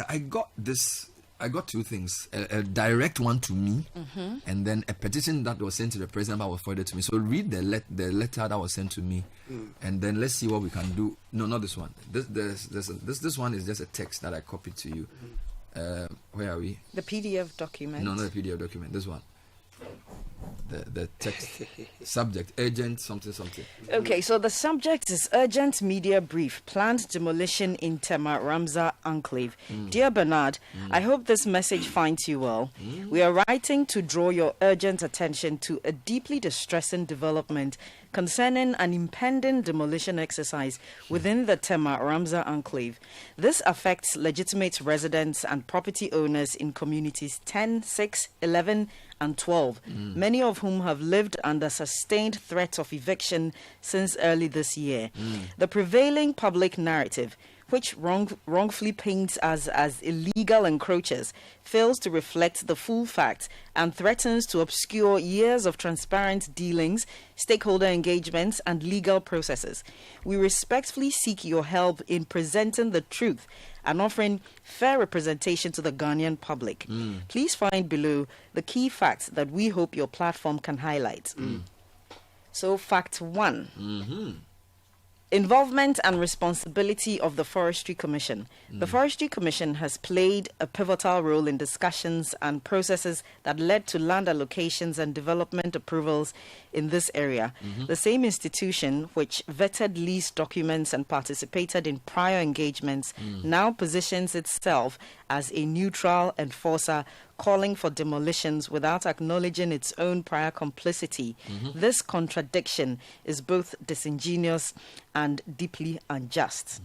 I got this. I got two things: a direct one to me, and then a petition that was sent to the president that was forwarded to me. So read the letter that was sent to me, and then let's see what we can do. No, not this one. This one is just a text that I copied to you. Where are we? The PDF document. No, not the PDF document. This one. The text subject urgent something. Okay, so the subject is urgent media brief, planned demolition in Tema Ramsar enclave. Dear Bernard, I hope this message finds you well. We are writing to draw your urgent attention to a deeply distressing development concerning an impending demolition exercise within the Tema Ramsar enclave. This affects legitimate residents and property owners in communities 10, 6, 11, and 12, many of whom have lived under sustained threat of eviction since early this year. The prevailing public narrative, which wrongfully paints us as illegal encroachers, fails to reflect the full facts and threatens to obscure years of transparent dealings, stakeholder engagements, and legal processes. We respectfully seek your help in presenting the truth and offering fair representation to the Ghanaian public. Please find below the key facts that we hope your platform can highlight. So, fact 1. Involvement and responsibility of the Forestry Commission. The Forestry Commission has played a pivotal role in discussions and processes that led to land allocations and development approvals in this area. The same institution which vetted lease documents and participated in prior engagements now positions itself as a neutral enforcer, calling for demolitions without acknowledging its own prior complicity. This contradiction is both disingenuous and deeply unjust.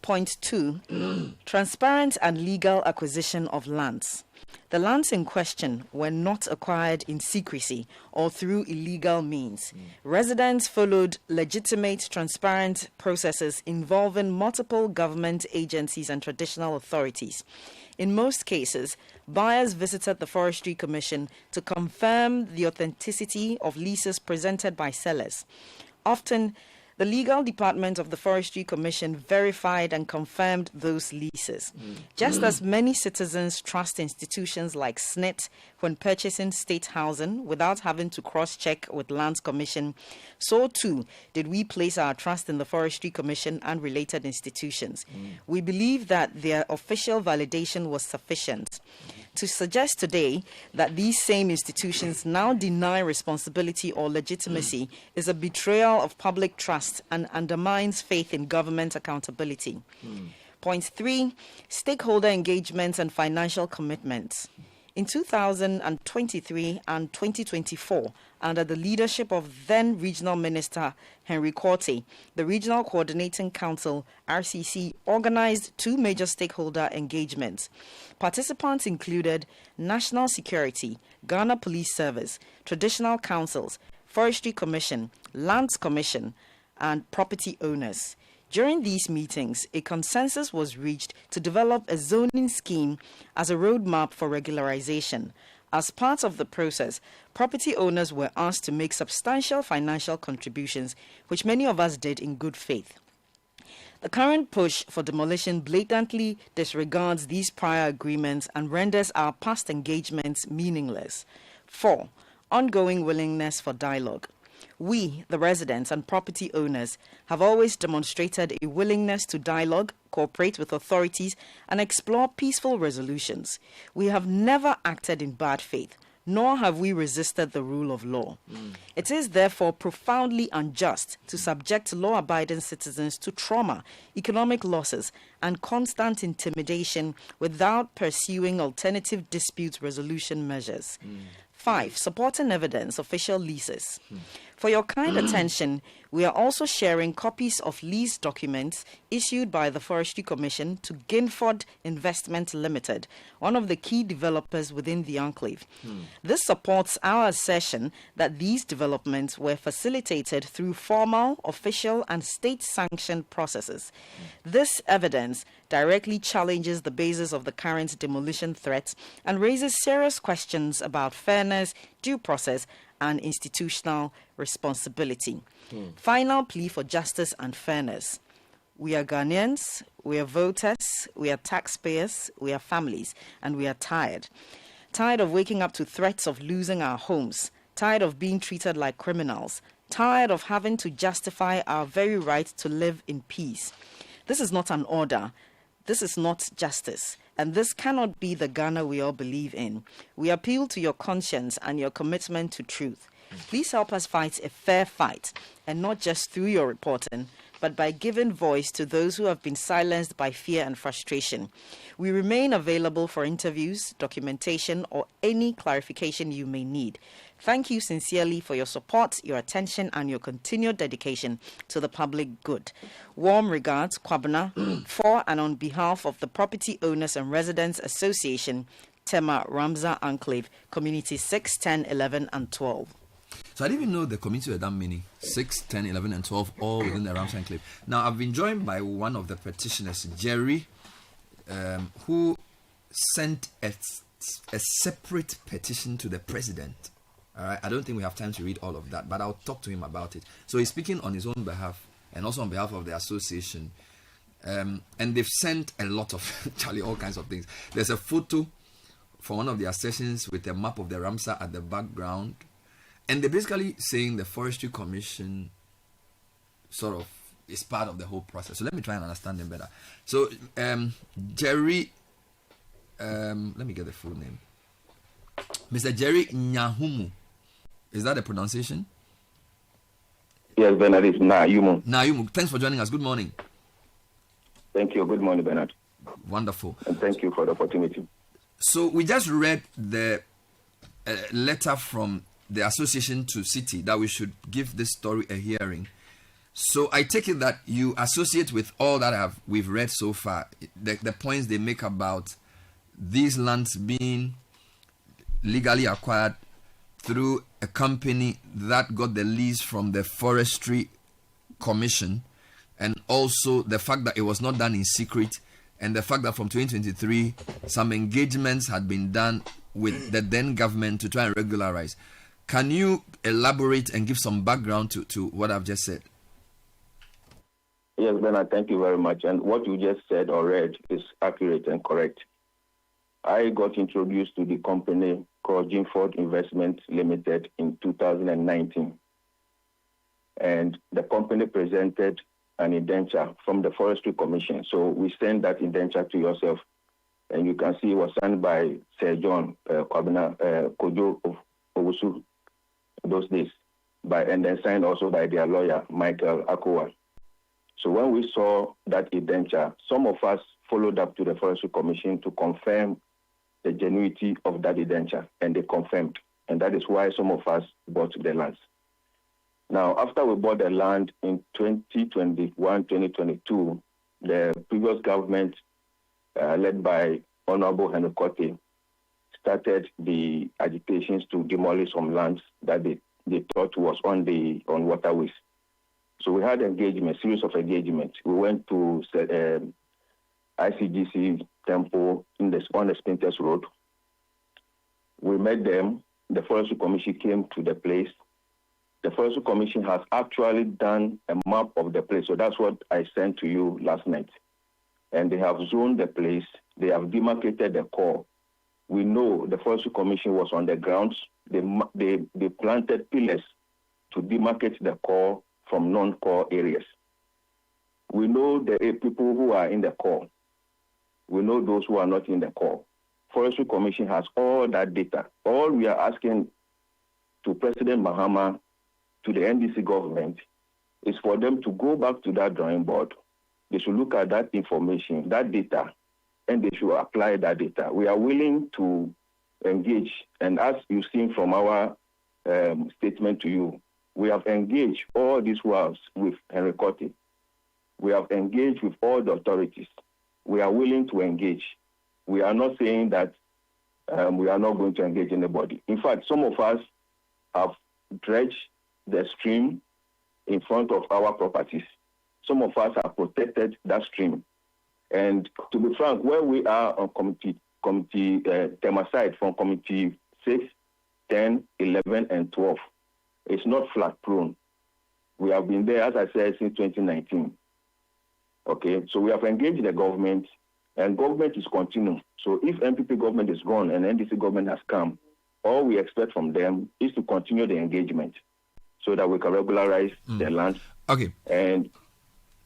Point 2, transparent and legal acquisition of lands. The lands in question were not acquired in secrecy or through illegal means. Residents followed legitimate, transparent processes involving multiple government agencies and traditional authorities. In most cases, buyers visited the Forestry Commission to confirm the authenticity of leases presented by sellers. Often, the legal department of the Forestry Commission verified and confirmed those leases. Just as many citizens trust institutions like SNIT when purchasing state housing without having to cross-check with Lands Commission, so too did we place our trust in the Forestry Commission and related institutions. We believe that their official validation was sufficient. To suggest today that these same institutions now deny responsibility or legitimacy is a betrayal of public trust and undermines faith in government accountability. Point 3, stakeholder engagements and financial commitments. In 2023 and 2024, under the leadership of then Regional Minister Henry Quartey, the Regional Coordinating Council, RCC, organized 2 major stakeholder engagements. Participants included National Security, Ghana Police Service, Traditional Councils, Forestry Commission, Lands Commission, and property owners. During these meetings, a consensus was reached to develop a zoning scheme as a roadmap for regularization. As part of the process, property owners were asked to make substantial financial contributions, which many of us did in good faith. The current push for demolition blatantly disregards these prior agreements and renders our past engagements meaningless. 4, ongoing willingness for dialogue. We, the residents and property owners, have always demonstrated a willingness to dialogue, cooperate with authorities, and explore peaceful resolutions. We have never acted in bad faith, nor have we resisted the rule of law. It is therefore profoundly unjust to subject law-abiding citizens to trauma, economic losses, and constant intimidation without pursuing alternative dispute resolution measures. 5, supporting evidence, official leases. For your kind attention, we are also sharing copies of lease documents issued by the Forestry Commission to Guinford Investment Limited, one of the key developers within the enclave. This supports our assertion that these developments were facilitated through formal, official, and state-sanctioned processes. This evidence directly challenges the basis of the current demolition threat and raises serious questions about fairness, due process, and institutional responsibility. Final plea for justice and fairness. We are Ghanaians, we are voters, we are taxpayers, we are families, and we are tired. Tired of waking up to threats of losing our homes, tired of being treated like criminals, tired of having to justify our very right to live in peace. This is not an order. This is not justice. And this cannot be the Ghana we all believe in. We appeal to your conscience and your commitment to truth. Please help us fight a fair fight, and not just through your reporting, but by giving voice to those who have been silenced by fear and frustration. We remain available for interviews, documentation, or any clarification you may need. Thank you sincerely for your support, your attention, and your continued dedication to the public good. Warm regards, Kwabena, for and on behalf of the Property Owners and Residents Association, Tema Ramsar Enclave, Community 6, 10, 11, and 12. So I didn't even know the community were that many. 6, 10, 11, and 12, all within the Ramsar Enclave. Now, I've been joined by one of the petitioners, Jerry, who sent a separate petition to the president. All right, I don't think we have time to read all of that, but I'll talk to him about it. So he's speaking on his own behalf and also on behalf of the association. And they've sent a lot of, Charlie, all kinds of things. There's a photo from one of their sessions with a map of the Ramsar at the background. And they're basically saying the Forestry Commission sort of is part of the whole process. So let me try and understand them better. So Jerry, let me get the full name. Mr. Jerry Nyahumu. Is that the pronunciation? Yes, Bernard, it's Nayumu. Nayumu. Thanks for joining us. Good morning. Thank you. Good morning, Bernard. Wonderful. And thank you for the opportunity. So we just read the letter from the association to City that we should give this story a hearing. So I take it that you associate with all that we've read so far, the points they make about these lands being legally acquired through a company that got the lease from the Forestry Commission, and also the fact that it was not done in secret, and the fact that from 2023 some engagements had been done with the then government to try and regularize. Can you elaborate and give some background to what I've just said? Yes, Bernard, thank you very much. And what you just said or read is accurate and correct. I got introduced to the company called Jimford Investment Limited in 2019. And the company presented an indenture from the Forestry Commission. So we sent that indenture to yourself. And you can see it was signed by Sir John Kwabena Kojo of Owusu those days, and then signed also by their lawyer, Michael Akowa. So when we saw that indenture, some of us followed up to the Forestry Commission to confirm the genuinity of that indenture, and they confirmed. And that is why some of us bought the lands. Now, after we bought the land in 2021, 2022, the previous government, led by Honorable Henry Kote, started the agitations to demolish some lands that they thought was on waterways. So we had series of engagements. We went to ICGC Temple on the Spinters Road. We met them. The Forestry Commission came to the place. The Forestry Commission has actually done a map of the place. So that's what I sent to you last night. And they have zoned the place. They have demarcated the core. We know the Forestry Commission was on the grounds. They planted pillars to demarcate the core from non-core areas. We know the people who are in the core. We know those who are not in the core. Forestry Commission has all that data. All we are asking to President Mahama, to the NDC government, is for them to go back to that drawing board. They should look at that information, that data, and they should apply that data. We are willing to engage, and as you've seen from our statement to you, we have engaged all these whiles with Henry Kote. We have engaged with all the authorities. We are willing to engage. We are not saying that we are not going to engage anybody. In fact, some of us have dredged the stream in front of our properties. Some of us have protected that stream. And to be frank, where we are on committee Tema side from committee 6, 10, 11, and 12, it's not flood prone. We have been there, as I said, since 2019. Okay, so we have engaged the government, and government is continuing. So if MPP government is gone and NDC government has come, all we expect from them is to continue the engagement so that we can regularize the land. Okay. And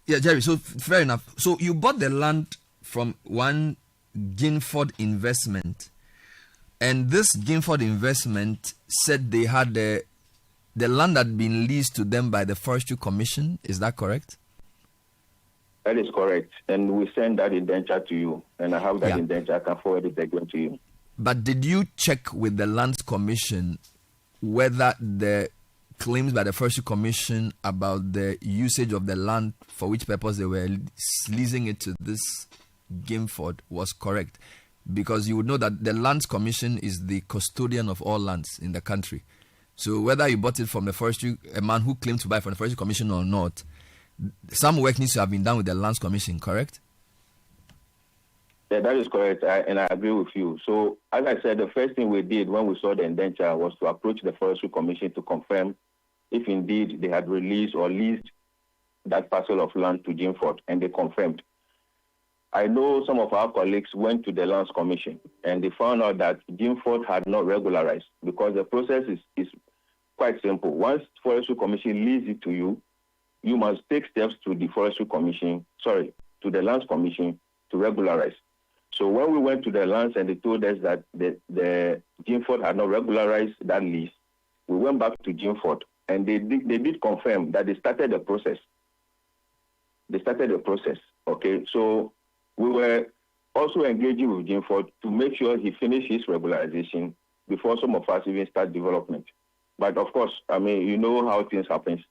yeah, Jerry, so fair enough. So you bought the land from one Guinford Investment, and this Guinford Investment said they had the land had been leased to them by the Forestry Commission. Is that correct? That is correct. And we send that indenture to you, and I have that indenture. I can forward it again to you. But did you check with the Lands Commission whether the claims by the Forestry Commission about the usage of the land for which purpose they were leasing it to this Guinford was correct? Because you would know that the Lands Commission is the custodian of all lands in the country. So whether you bought it from the forestry, a man who claimed to buy from the Forestry Commission or not, some work needs to have been done with the Lands Commission, correct? Yeah, that is correct, and I agree with you. So, as I said, the first thing we did when we saw the indenture was to approach the Forestry Commission to confirm if indeed they had released or leased that parcel of land to Guinford, and they confirmed. I know some of our colleagues went to the Lands Commission, and they found out that Guinford had not regularized, because the process is quite simple. Once Forestry Commission leases it to you, you must take steps to the Forestry Commission, to the Lands Commission to regularize. So when we went to the lands and they told us that the Guinford had not regularized that lease, we went back to Guinford, and they did confirm that they started the process. Okay? So we were also engaging with Guinford to make sure he finished his regularization before some of us even start development. But of course, I mean, you know how things happen.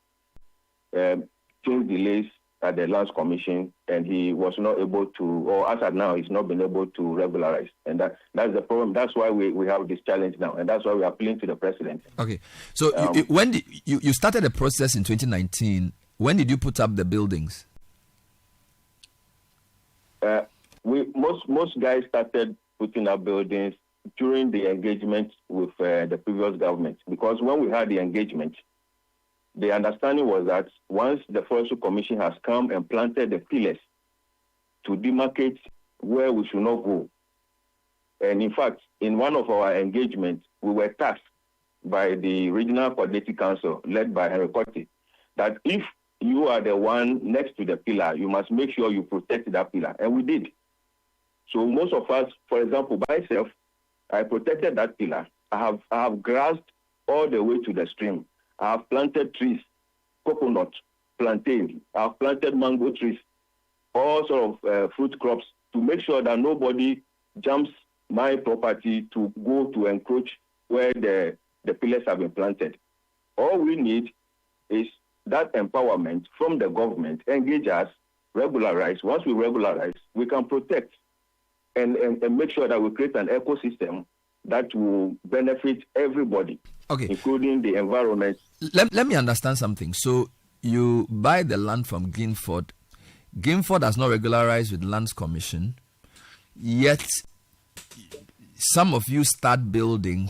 Things delays at the Lands Commission, and he was not able to, or as at now, he's not been able to regularize. And that's the problem. That's why we have this challenge now, and that's why we are appealing to the president. Okay. So when did you started the process in 2019, when did you put up the buildings? Most guys started putting up buildings during the engagement with the previous government, because when we had the engagement, the understanding was that once the Forestry Commission has come and planted the pillars to demarcate where we should not go, and in fact, in one of our engagements, we were tasked by the Regional Coordinating Council, led by Henry Cote, that if you are the one next to the pillar, you must make sure you protect that pillar. And we did. So most of us, for example, myself, I protected that pillar. I have grassed all the way to the stream. I have planted trees, coconut, plantain. I have planted mango trees, all sort of fruit crops, to make sure that nobody jumps my property to go to encroach where the pillars have been planted. All we need is that empowerment from the government, engage us, regularize. Once we regularize, we can protect and make sure that we create an ecosystem that will benefit everybody, including the environment. Let me understand something. So you buy the land from Guinford. Guinford has not regularized with Lands Commission, yet some of you start building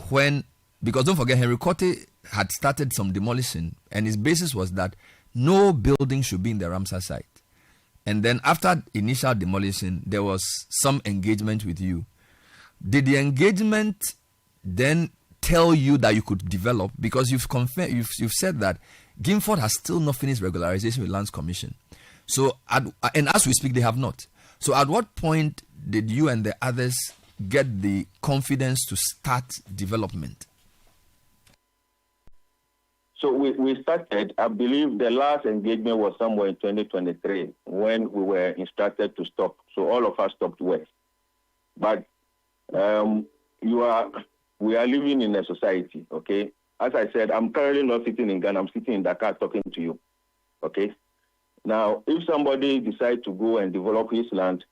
because don't forget, Henry Cote had started some demolition, and his basis was that no building should be in the Ramsar site. And then after initial demolition, there was some engagement with you. Did the engagement then tell you that you could develop? Because you've said that Guinford has still not finished regularization with Lands Commission. So, and as we speak, they have not. So at what point did you and the others get the confidence to start development? So we started, I believe the last engagement was somewhere in 2023 when we were instructed to stop. So all of us stopped work. But we are living in a society, okay? As I said, I'm currently not sitting in Ghana, I'm sitting in Dakar talking to you, okay? Now, if somebody decides to go and develop his land,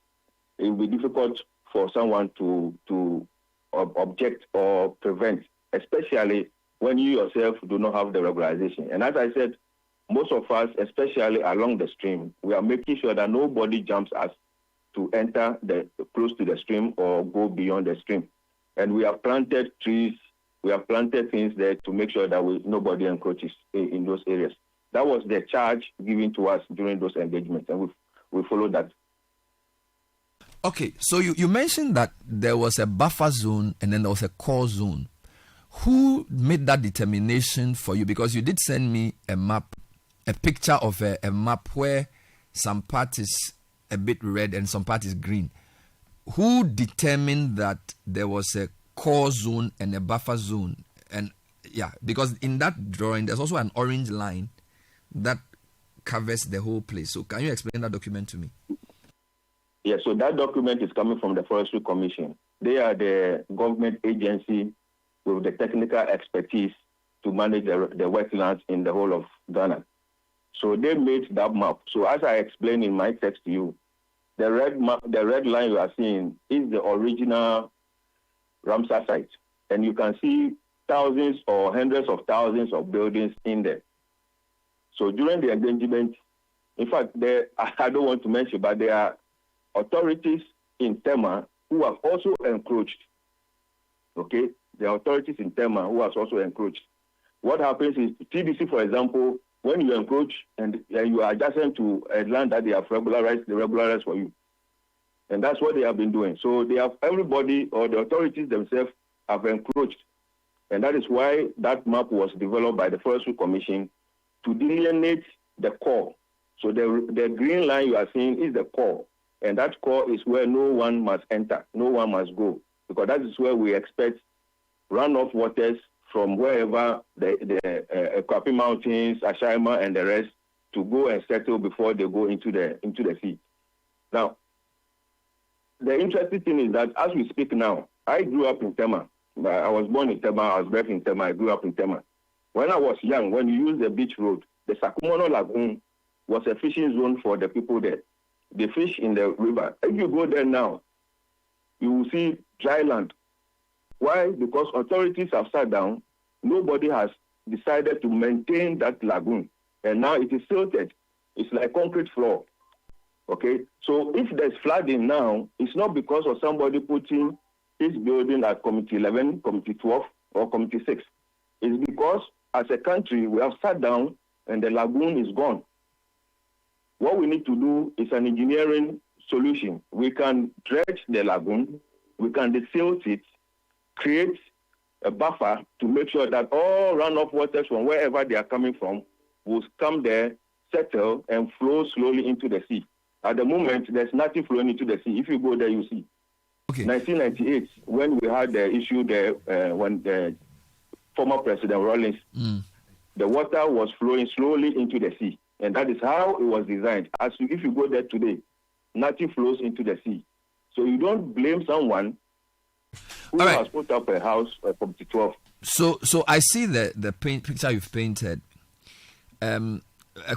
it will be difficult for someone to object or prevent, especially when you yourself do not have the regularization. And as I said, most of us, especially along the stream, we are making sure that nobody jumps us to enter close to the stream or go beyond the stream. And we have planted trees, we have planted things there to make sure that nobody encroaches in those areas. That was the charge given to us during those engagements, and we follow that. Okay, so you mentioned that there was a buffer zone and then there was a core zone. Who made that determination for you? Because you did send me a map, a picture of a map where some part is a bit red and some part is green. Who determined that there was a core zone and a buffer zone? And yeah, because in that drawing, there's also an orange line that covers the whole place. So can you explain that document to me? Yeah, so that document is coming from the Forestry Commission. They are the government agency with the technical expertise to manage the wetlands in the whole of Ghana. So they made that map. So as I explained in my text to you, the red line you are seeing is the original Ramsar site. And you can see thousands or hundreds of thousands of buildings in there. So during the engagement, in fact, I don't want to mention, but there are authorities in Tema who have also encroached. Okay? The authorities in Tema who have also encroached. What happens is, TDC, for example, when you encroach and you are adjacent to a land that they have regularized, they regularize for you. And that's what they have been doing. So they have everybody, or the authorities themselves, have encroached. And that is why that map was developed by the Forestry Commission to delineate the core. So the green line you are seeing is the core. And that core is where no one must enter, no one must go. Because that is where we expect runoff waters from wherever the Kwapi Mountains, Ashaima, and the rest to go and settle before they go into the sea. Now, the interesting thing is that as we speak now, I grew up in Tema. I was born in Tema, I was bred in Tema, I grew up in Tema. When I was young, when you use the beach road, the Sakumono Lagoon was a fishing zone for the people there. They fish in the river. If you go there now, you will see dry land. Why? Because authorities have sat down. Nobody has decided to maintain that lagoon. And now it is silted. It's like concrete floor. Okay? So if there's flooding now, it's not because of somebody putting his building at Committee 11, Committee 12, or Committee 6. It's because as a country, we have sat down and the lagoon is gone. What we need to do is an engineering solution. We can dredge the lagoon, we can desilt it, create a buffer to make sure that all runoff waters from wherever they are coming from will come there, settle, and flow slowly into the sea. At the moment, there's nothing flowing into the sea. If you go there, you see. Okay. 1998, when we had the issue there, when the former President Rawlings, the water was flowing slowly into the sea. And that is how it was designed. If you go there today, nothing flows into the sea. So you don't blame someone who has put up a house from 12. So I see the picture you've painted. A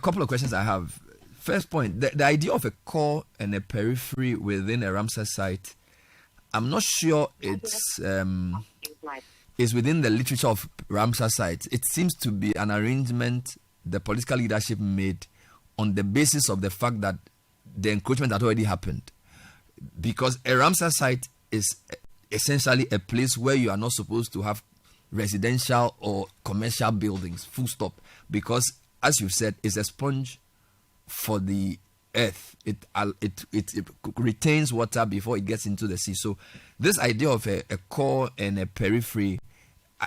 couple of questions I have. First point, the idea of a core and a periphery within a Ramsar site, I'm not sure it's is within the literature of Ramsar sites. It seems to be an arrangement the political leadership made on the basis of the fact that the encroachment had already happened. Because a Ramsar site is essentially a place where you are not supposed to have residential or commercial buildings, full stop. Because, as you said, it's a sponge for the earth. It retains water before it gets into the sea. So this idea of a core and a periphery,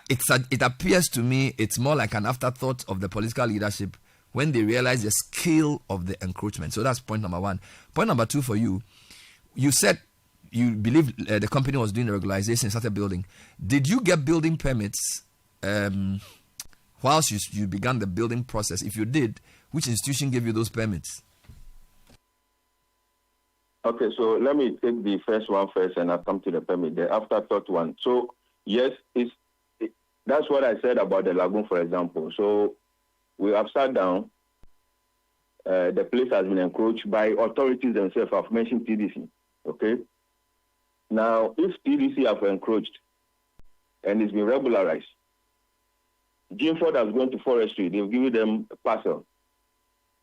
it appears to me it's more like an afterthought of the political leadership when they realize the scale of the encroachment. So that's point number one. Point number two for you, you said you believe the company was doing the regularization, started building. Did you get building permits whilst you began the building process? If you did, which institution gave you those permits? Okay, so let me take the first one first and I'll come to the permit, the afterthought one. So, yes, that's what I said about the lagoon, for example. So, we have sat down. The place has been encroached by authorities themselves. I've mentioned TDC, okay? Now, if TDC have encroached and it's been regularized, Jimford has gone to forestry. They've given them a parcel.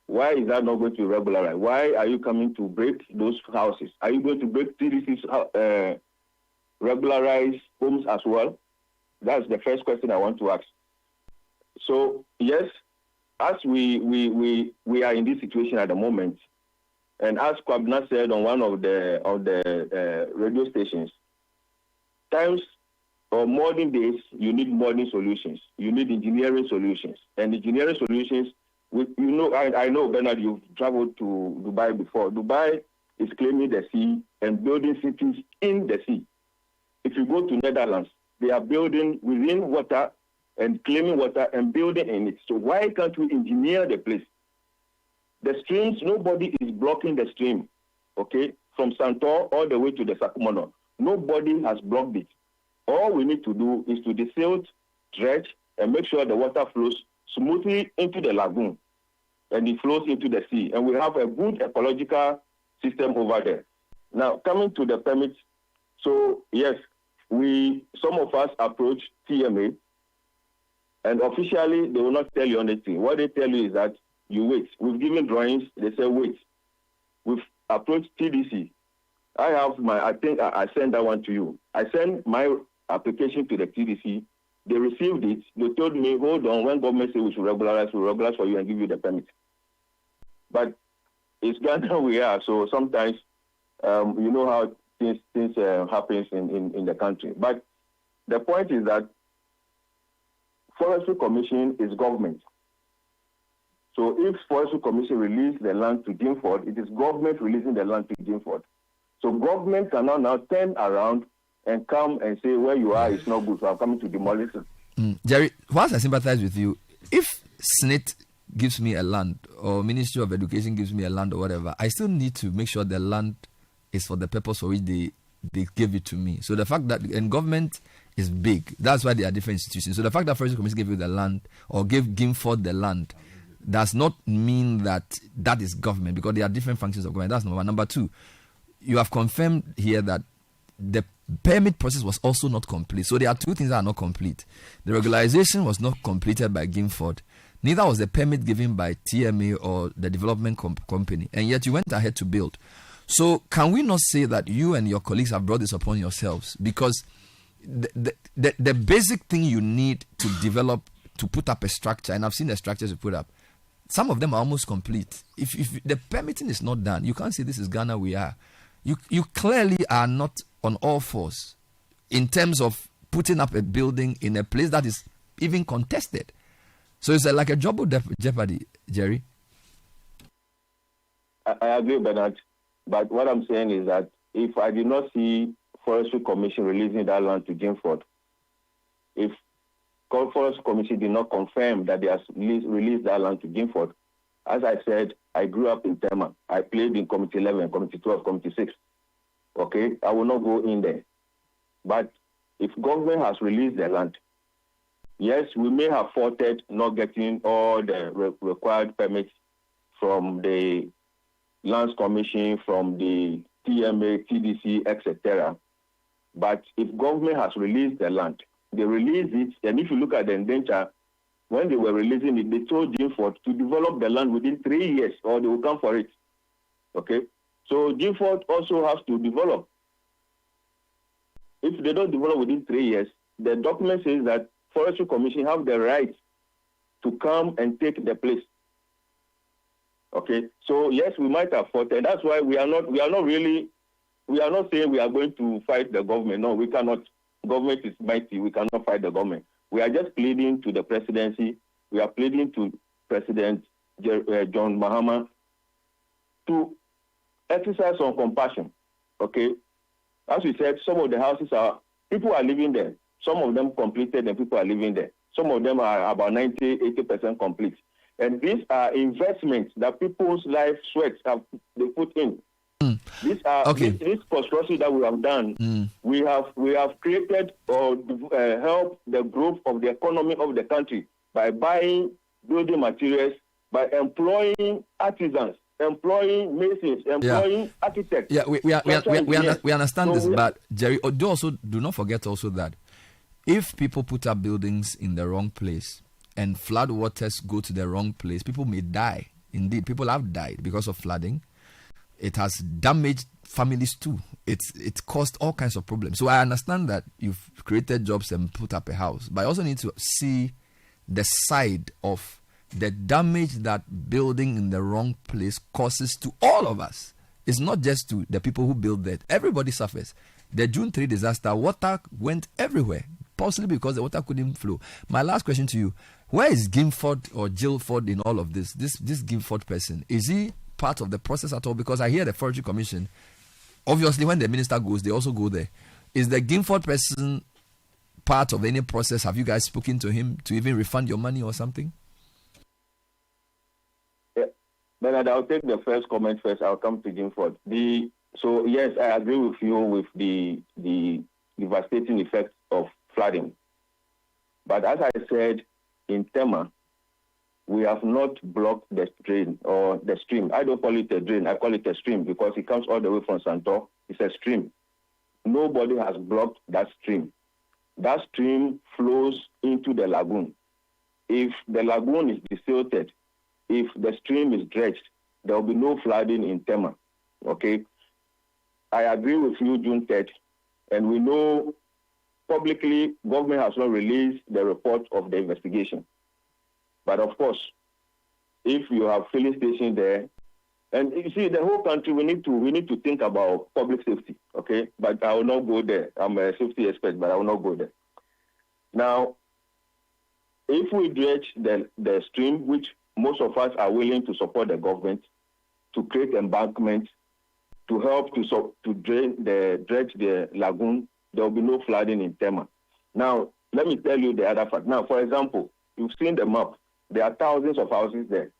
Why is that not going to be regularized? Why are you coming to break those houses? Are you going to break TDC's regularized homes as well? That's the first question I want to ask. So, yes, as we are in this situation at the moment, And as Kwabna said on one of the radio stations, times or modern days, you need modern solutions. You need engineering solutions. And engineering solutions, I know, Bernard, you've traveled to Dubai before. Dubai is claiming the sea and building cities in the sea. If you go to Netherlands, they are building within water and claiming water and building in it. So why can't we engineer the place? The streams, nobody is blocking the stream, okay, from Santor all the way to the Sakumono. Nobody has blocked it. All we need to do is to desilt, dredge, and make sure the water flows smoothly into the lagoon, and it flows into the sea. And we have a good ecological system over there. Now, coming to the permits, so yes, some of us approach TMA, and officially they will not tell you anything. What they tell you is that you wait. We've given drawings, they say wait. We've approached TDC. I think I sent that one to you. I sent my application to the TDC. They received it. They told me, hold on, when government say we should regularize, we'll regularize for you and give you the permit. But it's Ghana we are, so sometimes you know how things happens in the country. But the point is that Forestry Commission is government. So if Forestry Commission release the land to Jimford, it is government releasing the land to Jimford. So government cannot now turn around and come and say, where you are is not good, so I'm coming to demolish it. Jerry, whilst I sympathize with you, if SNIT gives me a land or Ministry of Education gives me a land or whatever, I still need to make sure the land is for the purpose for which they give it to me. So the fact that, and government is big, that's why there are different institutions. So the fact that Forestry Commission gave you the land or gave Gimford the land does not mean that that is government, because there are different functions of government. That's number one. Number two, you have confirmed here that the permit process was also not complete. So there are two things that are not complete. The regularization was not completed by Gimford. Neither was the permit given by TMA or the development company. And yet you went ahead to build. So can we not say that you and your colleagues have brought this upon yourselves? Because the basic thing you need to develop, to put up a structure, and I've seen the structures you put up, some of them are almost complete. If the permitting is not done, you can't say this is Ghana we are. You clearly are not on all fours in terms of putting up a building in a place that is even contested. So it's like a double jeopardy, Jerry. I agree, Bernard. But what I'm saying is that if I did not see Forestry Commission releasing that land to Jimford, if Forestry Commission did not confirm that they have released that land to Jimford, as I said, I grew up in Tema. I played in Committee 11, Committee 12, Committee 6. Okay, I will not go in there. But if government has released the land, yes, we may have faulted not getting all the required permits from the Lands Commission, from the TMA, TDC, etc. But if government has released the land, they released it, and if you look at the indenture, when they were releasing it, they told Jimford to develop the land within 3 years, or they will come for it. Okay? So Jimford also has to develop. If they don't develop within 3 years, the document says that Forestry Commission have the right to come and take the place. Okay, so yes, we might have fought, and that's why we are not saying we are going to fight the government. No, we cannot. Government is mighty. We cannot fight the government. We are just pleading to the presidency. We are pleading to President John Mahama to exercise some compassion. Okay, as we said, some of the houses people are living there. Some of them completed, and people are living there. Some of them are about 80% complete. And these are investments that people's life sweats they put in. These are this construction that we have done. We have created or helped the growth of the economy of the country by buying building materials, by employing artisans, employing masons, employing architects. Yeah, we understand this, but Jerry, do not forget also that if people put up buildings in the wrong place and flood waters go to the wrong place, people may die. Indeed, people have died because of flooding. It has damaged families too. It caused all kinds of problems. So I understand that you've created jobs and put up a house, but I also need to see the side of the damage that building in the wrong place causes to all of us. It's not just to the people who build that. Everybody suffers. The June 3 disaster, water went everywhere, possibly because the water couldn't flow. My last question to you, where is Gimford or Gilford in all of this? This Gimford person, is he part of the process at all? Because I hear the Forestry Commission, obviously when the minister goes, they also go there. Is the Gimford person part of any process? Have you guys spoken to him to even refund your money or something? Yeah. Bernard, I'll take the first comment first. I'll come to Gimford. So yes, I agree with you with the devastating effects of flooding. But as I said, in Tema, we have not blocked the drain or the stream. I don't call it a drain, I call it a stream because it comes all the way from Santor. It's a stream. Nobody has blocked that stream. That stream flows into the lagoon. If the lagoon is desilted, if the stream is dredged, there will be no flooding in Tema. Okay? I agree with you, June 3rd, and we know publicly government has not released the report of the investigation. But of course, if you have filling station there, and you see the whole country, we need to think about public safety, okay? But I will not go there. I'm a safety expert, but I will not go there. Now, if we dredge the stream, which most of us are willing to support the government to create embankments to help to dredge the lagoon, there will be no flooding in Tema. Now, let me tell you the other fact. Now, for example, you've seen the map. There are thousands of houses there.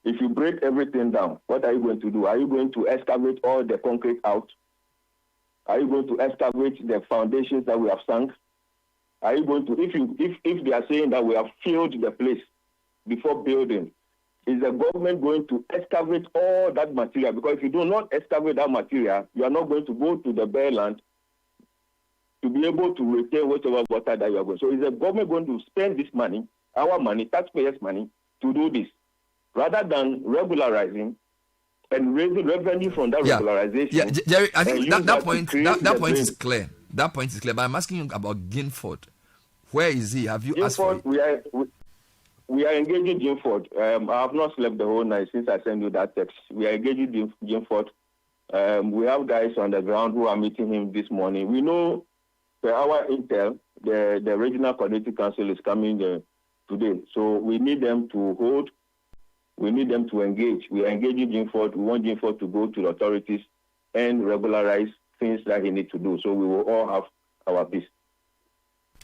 If you break everything down, what are you going to do? Are you going to excavate all the concrete out? Are you going to excavate the foundations that we have sunk? Are you going to, if they are saying that we have filled the place before building, is the government going to excavate all that material? Because if you do not excavate that material, you are not going to go to the bare land to be able to retain whatever water that you are going. So is the government going to spend this money, our money, taxpayers' money, to do this, rather than regularizing and raising revenue from that regularization? Yeah, Jerry, I think that point is clear. That point is clear. But I'm asking you about Gimford. Where is he? Have you asked for him? We are engaging Gimford. I have not slept the whole night since I sent you that text. We are engaging Gimford. We have guys on the ground who are meeting him this morning. We know, per our intel, the regional coordinating council is coming today. So we need them to hold. We need them to engage. We are engaging Gimford. We want Gimford to go to the authorities and regularize things that he needs to do. So we will all have our peace.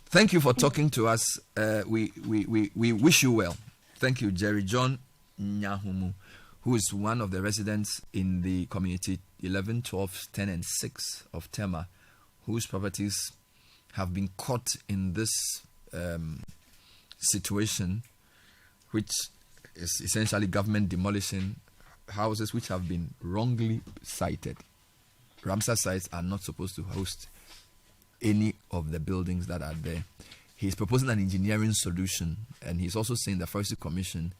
Thank you for talking to us. We wish you well. Thank you, Jerry John Nyahumu, who is one of the residents in the community 11, 12, 10, and 6 of Tema, whose properties have been caught in this situation, which is essentially government demolishing houses which have been wrongly sited. Ramsar sites are not supposed to host any of the buildings that are there. He's proposing an engineering solution, and he's also saying the Forestry Commission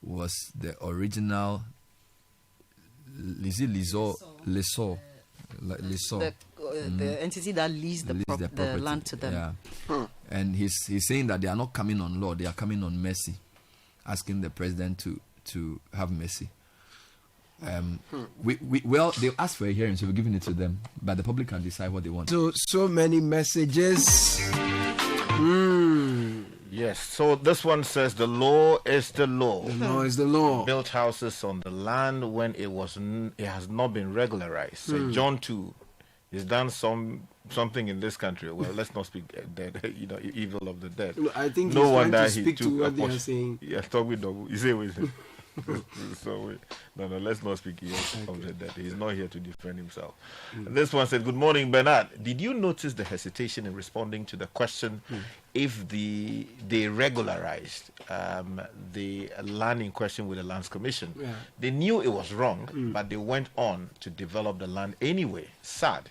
was the original the entity that leased the land to them. Yeah. And he's saying that they are not coming on law, they are coming on mercy, asking the president to have mercy. Well, they asked for a hearing, so we're giving it to them, but the public can decide what they want. So many messages. Yes, so this one says the law is the law. The law is the law. Built houses on the land when it has not been regularized. So John 2 has done something in this country. Well, let's not speak dead, evil of the dead. I think no he's wonder trying to he speak took to what a they are portion. saying. Yeah, talk with dog. You say with him. No, let's not speak of the dead. He's not here to defend himself. This one said, good morning, Bernard. Did you notice the hesitation in responding to the question if they regularized the land in question with the Lands Commission? Yeah. They knew it was wrong, but they went on to develop the land anyway. Sad.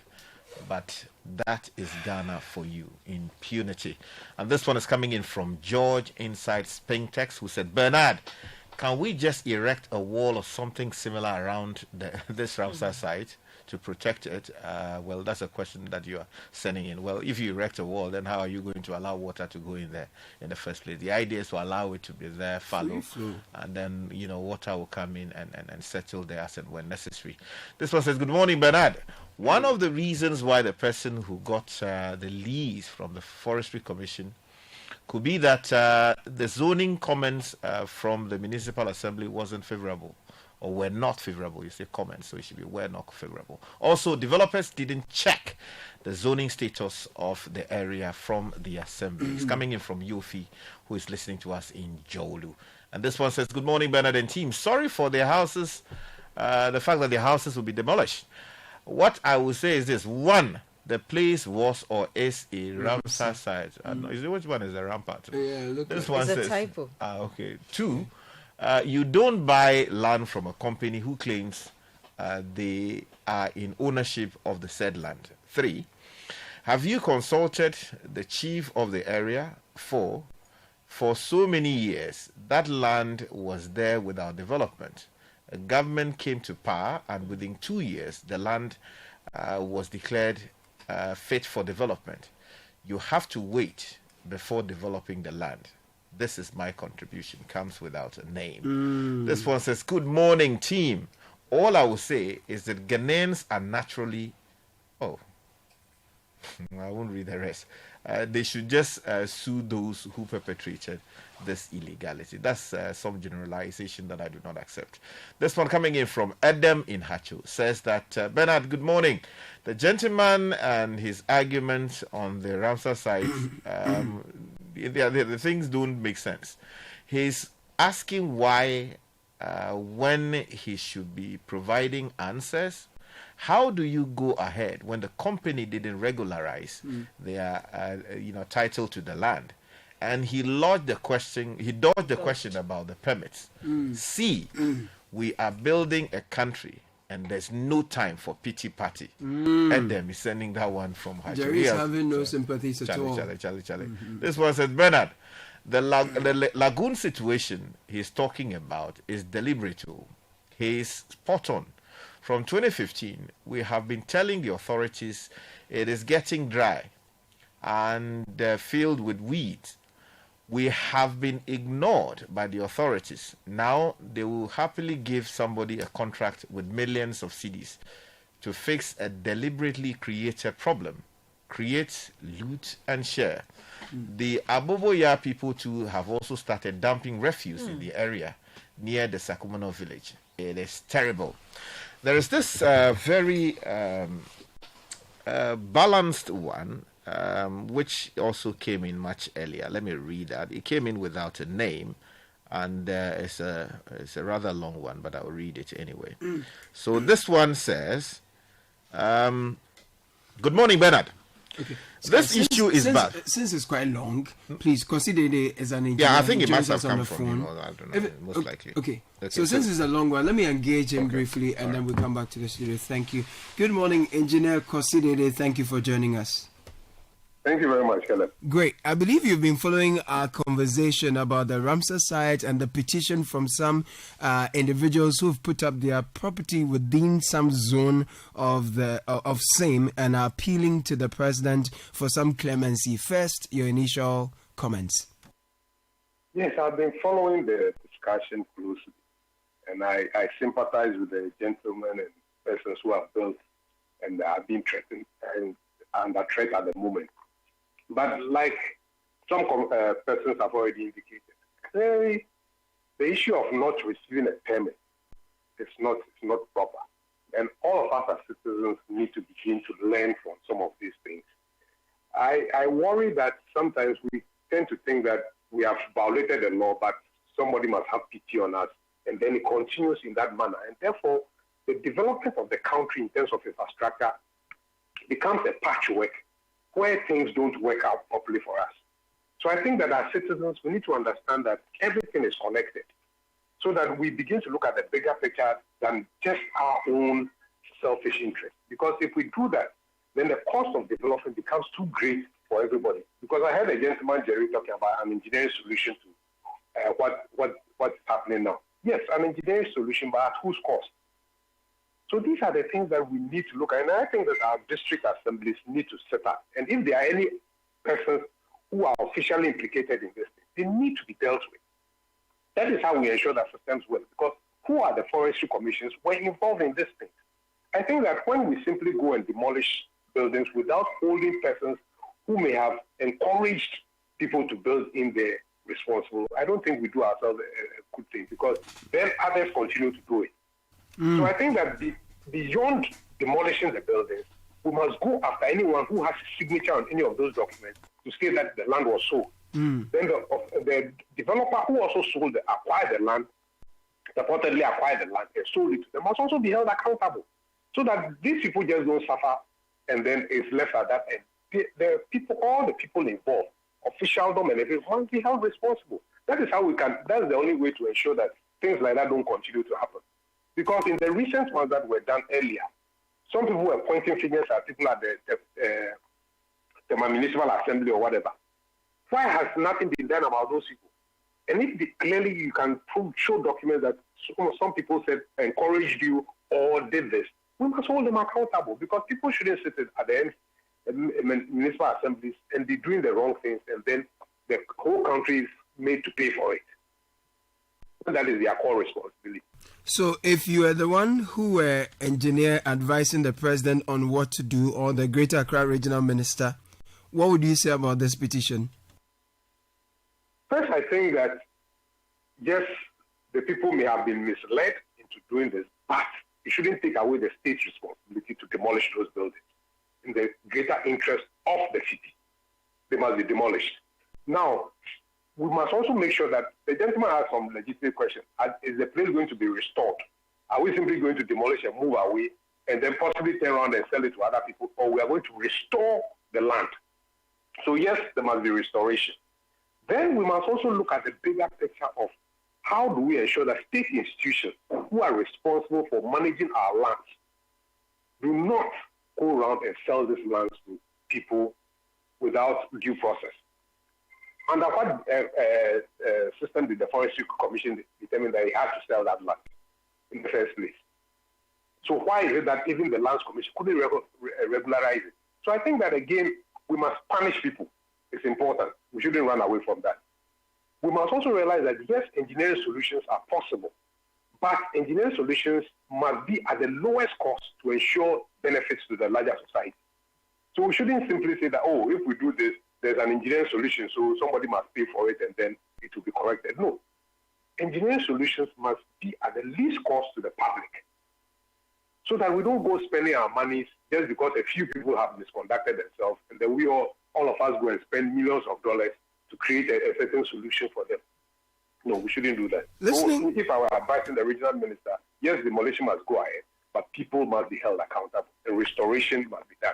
But that is Ghana for you, impunity. And this one is coming in from George inside Spintex, who said, Bernard, can we just erect a wall or something similar around this Ramsar site to protect it, well, that's a question that you are sending in. Well, if you erect a wall, then how are you going to allow water to go in there in the first place? The idea is to allow it to be there, fallow, and then, water will come in and settle there as and when necessary. This one says, good morning, Bernard. One of the reasons why the person who got the lease from the Forestry Commission could be that the zoning comments from the Municipal Assembly wasn't favorable, or were not favorable. You say comments, so it should be were not favorable. Also, developers didn't check the zoning status of the area from the Assembly. It's coming in from Yofi, who is listening to us in Jolu. And this one says, good morning, Bernard and team. Sorry for their houses, the fact that their houses will be demolished. What I will say is this. One, the place was or is a Ramsar site. Which one is the rampart? Yeah, look, this one says, says, a typo. Okay. Two, you don't buy land from a company who claims they are in ownership of the said land. Three, have you consulted the chief of the area? Four, for so many years, that land was there without development. A government came to power, and within 2 years, the land was declared fit for development. You have to wait before developing the land. This is my contribution. Comes without a name. This one says, good morning, team. All I will say is that Ghanaians are naturally... Oh, I won't read the rest. They should just sue those who perpetrated this illegality. That's some generalization that I do not accept. This one coming in from Adam in Hacho says that, Bernard, good morning. The gentleman and his argument on the Ramsar site, the things don't make sense. He's asking why, when he should be providing answers, how do you go ahead when the company didn't regularize their title to the land? And he dodged the question about the permits. C, we are building a country and there's no time for pity party. And then he's sending that one from Hacho. Jerry's having no sympathies at all. This one says, Bernard, the lagoon situation he's talking about is deliberate. He's spot on. From 2015, we have been telling the authorities it is getting dry and filled with weeds. We have been ignored by the authorities. Now they will happily give somebody a contract with millions of cedis to fix a deliberately created problem. Create, loot, and share. The Aboboya people too have also started dumping refuse in the area near the Sakumano village. It is terrible. There is this very balanced one, which also came in much earlier. Let me read that. It came in without a name, and it's a rather long one, but I'll read it anyway. So this one says, good morning, Bernard. Okay. This issue is bad. Since it's quite long, please consider it as an Yeah, I think it must have come from him. I don't know, most likely. Okay. So since it's a long one, let me engage him briefly, and then we'll come back to the studio. Thank you. Good morning, Engineer Kosidede. Thank you for joining us. Thank you very much, Caleb. Great. I believe you've been following our conversation about the Ramsar site and the petition from some individuals who've put up their property within some zone of same and are appealing to the president for some clemency. First, your initial comments. Yes, I've been following the discussion closely, and I sympathize with the gentlemen and persons who have built and are being threatened and under threat at the moment. But like some persons have already indicated, clearly the issue of not receiving a permit is not proper. And all of us as citizens need to begin to learn from some of these things. I worry that sometimes we tend to think that we have violated the law, but somebody must have pity on us, and then it continues in that manner. And therefore, the development of the country in terms of infrastructure becomes a patchwork where things don't work out properly for us. So I think that as citizens, we need to understand that everything is connected so that we begin to look at the bigger picture than just our own selfish interest. Because if we do that, then the cost of development becomes too great for everybody. Because I heard a gentleman, Jerry, talking about an engineering solution to what's happening now. Yes, an engineering solution, but at whose cost? So these are the things that we need to look at. And I think that our district assemblies need to set up. And if there are any persons who are officially implicated in this thing, they need to be dealt with. That is how we ensure that systems work. Because who are the forestry commissions who are involved in this thing? I think that when we simply go and demolish buildings without holding persons who may have encouraged people to build in there responsible, I don't think we do ourselves a good thing, because then others continue to do it. So I think that beyond demolishing the buildings, we must go after anyone who has a signature on any of those documents to say that the land was sold. Then the developer who also acquired the land, purportedly acquired the land and sold it to them, must also be held accountable, so that these people just don't suffer and then it's left at that end. The people, all the people involved, officialdom and everything, must be held responsible. That is how we can. That's the only way to ensure that things like that don't continue to happen. Because in the recent ones that were done earlier, some people were pointing fingers at people at the municipal assembly or whatever. Why has nothing been done about those people? And if clearly you can show documents that some people said encouraged you or did this, we must hold them accountable, because people shouldn't sit at the end municipal assemblies and be doing the wrong things, and then the whole country is made to pay for it. And that is their core responsibility. So if you are the one who were engineer advising the president on what to do, or the Greater Accra Regional Minister, what would you say about this petition? First, I think that yes, the people may have been misled into doing this, but it shouldn't take away the state's responsibility to demolish those buildings in the greater interest of the city. They must be demolished. Now, we must also make sure that the gentleman has some legitimate questions. Is the place going to be restored? Are we simply going to demolish and move away and then possibly turn around and sell it to other people, or we are going to restore the land? So yes, there must be restoration. Then we must also look at the bigger picture of how do we ensure that state institutions who are responsible for managing our lands do not go around and sell these lands to people without due process. Under what system did the Forestry Commission determine that he had to sell that land in the first place? So why is it that even the Lands Commission couldn't regularize it? So I think that, again, we must punish people. It's important. We shouldn't run away from that. We must also realize that, yes, engineering solutions are possible, but engineering solutions must be at the lowest cost to ensure benefits to the larger society. So we shouldn't simply say that, oh, if we do this, there's an engineering solution, so somebody must pay for it and then it will be corrected. No. Engineering solutions must be at the least cost to the public, so that we don't go spending our monies just because a few people have misconducted themselves, and then we all of us go and spend millions of dollars to create a certain solution for them. No, we shouldn't do that. So if I were advising the regional minister, yes, demolition must go ahead, but people must be held accountable. The restoration must be done.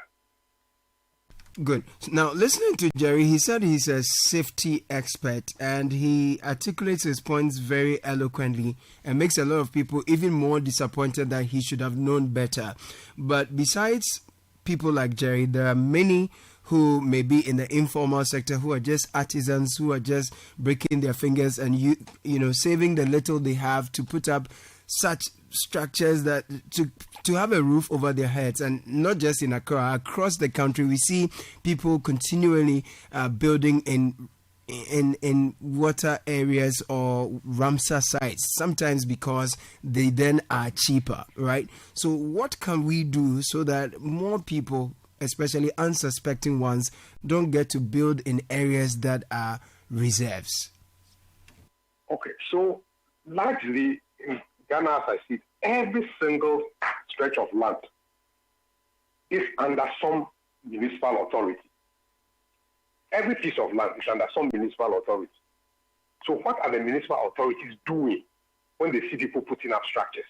Good. Now, listening to Jerry, he said he's a safety expert, and he articulates his points very eloquently and makes a lot of people even more disappointed that he should have known better. But besides people like Jerry, there are many who may be in the informal sector, who are just artisans, who are just breaking their fingers and you know saving the little they have to put up such structures that to have a roof over their heads. And not just in Accra, across the country we see people continually building in water areas or Ramsar sites, sometimes because they then are cheaper, right? So what can we do so that more people, especially unsuspecting ones, don't get to build in areas that are reserves? Okay, so largely in Ghana, as I see, every single stretch of land is under some municipal authority. Every piece of land is under some municipal authority. So what are the municipal authorities doing when they see people putting up structures?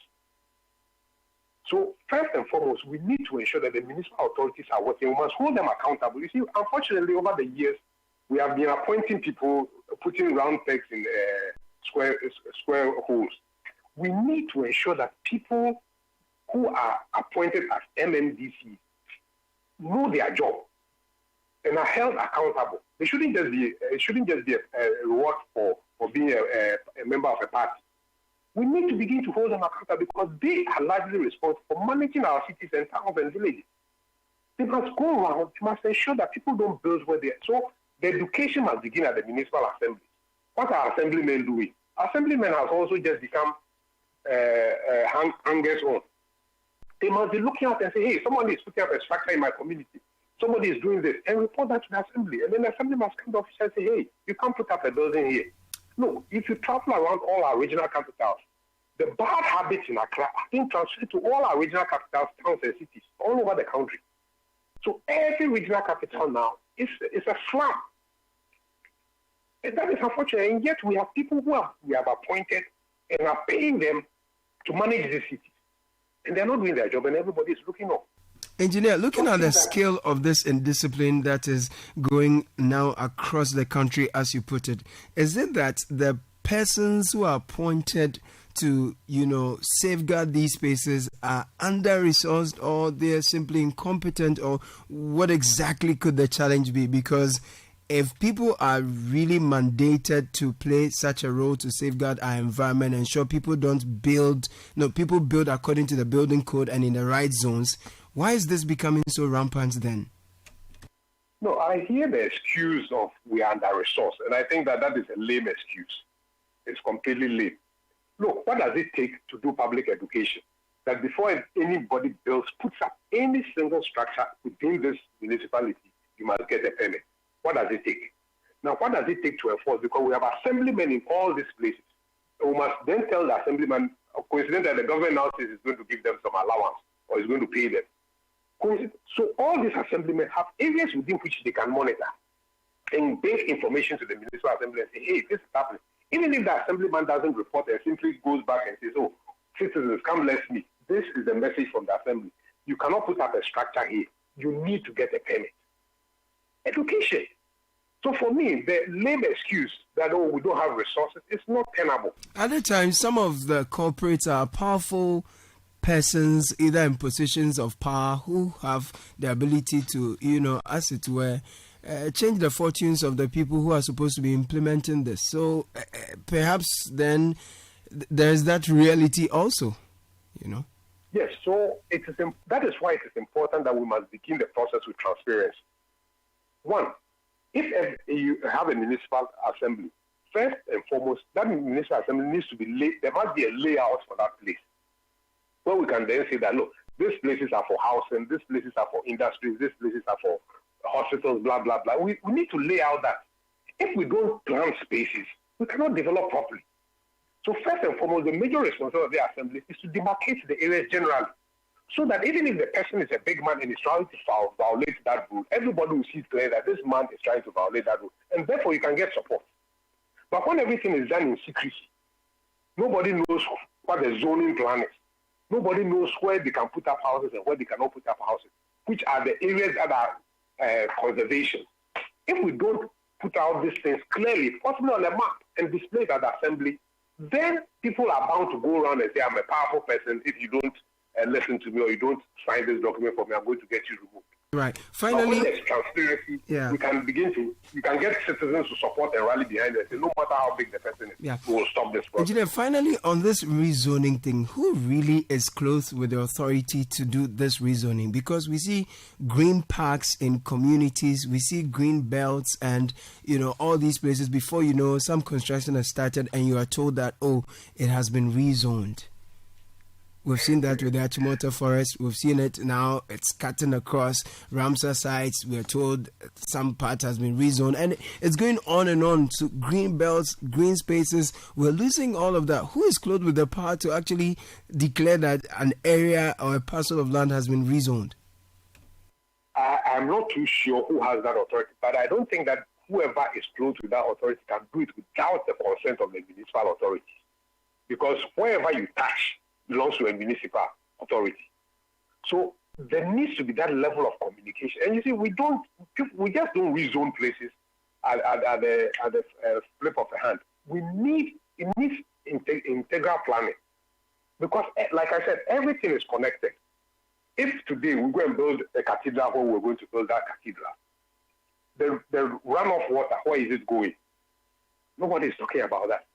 So first and foremost, we need to ensure that the municipal authorities are working. We must hold them accountable. You see, unfortunately, over the years, we have been appointing people, putting round pegs in square holes. We need to ensure that people who are appointed as MMDC know their job and are held accountable. It shouldn't just be a reward for being a member of a party. We need to begin to hold them accountable because they are largely responsible for managing our cities and towns and villages. They must go around, they must ensure that people don't build where they are. So the education must begin at the municipal assembly. What are assemblymen doing? Assemblymen have also just become hangers on. They must be looking out and say, hey, somebody is putting up a structure in my community. Somebody is doing this, and report that to the assembly. And then the assembly must come to the office and say, hey, you can't put up a building here. Look, if you travel around all our regional capitals, the bad habits in Accra are being transferred to all our regional capitals, towns, and cities all over the country. So every regional capital now is a slum. And that is unfortunate. And yet we have people who we have appointed and are paying them to manage the cities. And they're not doing their job, and everybody is looking up. Engineer, looking at the scale of this indiscipline that is going now across the country, as you put it, is it that the persons who are appointed to, safeguard these spaces are under-resourced, or they're simply incompetent, or what exactly could the challenge be? Because if people are really mandated to play such a role to safeguard our environment, ensure people don't build, people build according to the building code and in the right zones, why is this becoming so rampant then? No, I hear the excuse of we are under-resourced, and I think that is a lame excuse. It's completely lame. Look, what does it take to do public education? That before anybody builds, puts up any single structure within this municipality, you must get a permit. What does it take? Now, what does it take to enforce? Because we have assemblymen in all these places. We must then tell the assemblyman, coincidentally, the government now says it's going to give them some allowance or is going to pay them. So all these assemblymen have areas within which they can monitor and bring information to the municipal assembly and say, hey, this is happening. Even if the assemblyman doesn't report it, simply goes back and says, oh, citizens, come let's meet. This is the message from the assembly. You cannot put up a structure here. You need to get a permit. Education. So for me, the lame excuse that, oh, we don't have resources, it's not tenable. At the time, some of the corporates are powerful persons, either in positions of power, who have the ability to, as it were, change the fortunes of the people who are supposed to be implementing this. So perhaps then there's that reality also, Yes, so that is why it is important that we must begin the process with transparency. One, if you have a municipal assembly, first and foremost, that municipal assembly needs to be there must be a layout for that place, where we can then say that, look, these places are for housing, these places are for industries, these places are for hospitals, blah, blah, blah. We need to lay out that. If we don't plan spaces, we cannot develop properly. So first and foremost, the major responsibility of the assembly is to demarcate the areas generally, so that even if the person is a big man and is trying to violate that rule, everybody will see clearly that this man is trying to violate that rule, and therefore you can get support. But when everything is done in secrecy, nobody knows what the zoning plan is. Nobody knows where they can put up houses and where they cannot put up houses, which are the areas that are conservation. If we don't put out these things clearly, possibly on a map, and display it at the assembly, then people are bound to go around and say, I'm a powerful person. If you don't listen to me or you don't sign this document for me, I'm going to get you removed. Right. Finally, when there's transparency, you can get citizens to support and rally behind it. No matter how big the person is, we will stop this process. Engineer, finally, on this rezoning thing, who really is clothed with the authority to do this rezoning? Because we see green parks in communities, we see green belts, and all these places. Before some construction has started, and you are told that it has been rezoned. We've seen that with the Achimota Forest. We've seen it now. It's cutting across Ramsar sites. We're told some part has been rezoned. And it's going on and on to green belts, green spaces. We're losing all of that. Who is clothed with the power to actually declare that an area or a parcel of land has been rezoned? I'm not too sure who has that authority, but I don't think that whoever is clothed with that authority can do it without the consent of the municipal authority. Because wherever you touch belongs to a municipal authority. So there needs to be that level of communication. And you see, we just don't rezone places at the flip of a hand. It needs integral planning. Because, like I said, everything is connected. If today we go and build a cathedral where we're going to build that cathedral, the runoff water, where is it going? Nobody is talking about that.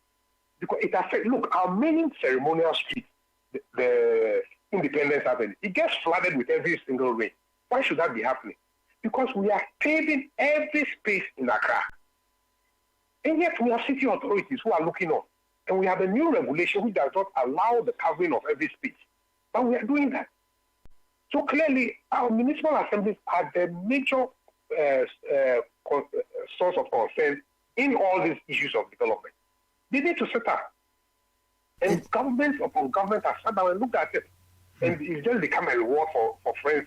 Because it affects, look, our main ceremonial street, the Independence Avenue, it gets flooded with every single rain. Why should that be happening? Because we are paving every space in Accra. And yet we have city authorities who are looking on. And we have a new regulation which does not allow the covering of every space. But we are doing that. So clearly, our municipal assemblies are the major source of concern in all these issues of development. They need to set up. And government upon government have sat down and looked at it. And it's just become a reward for friends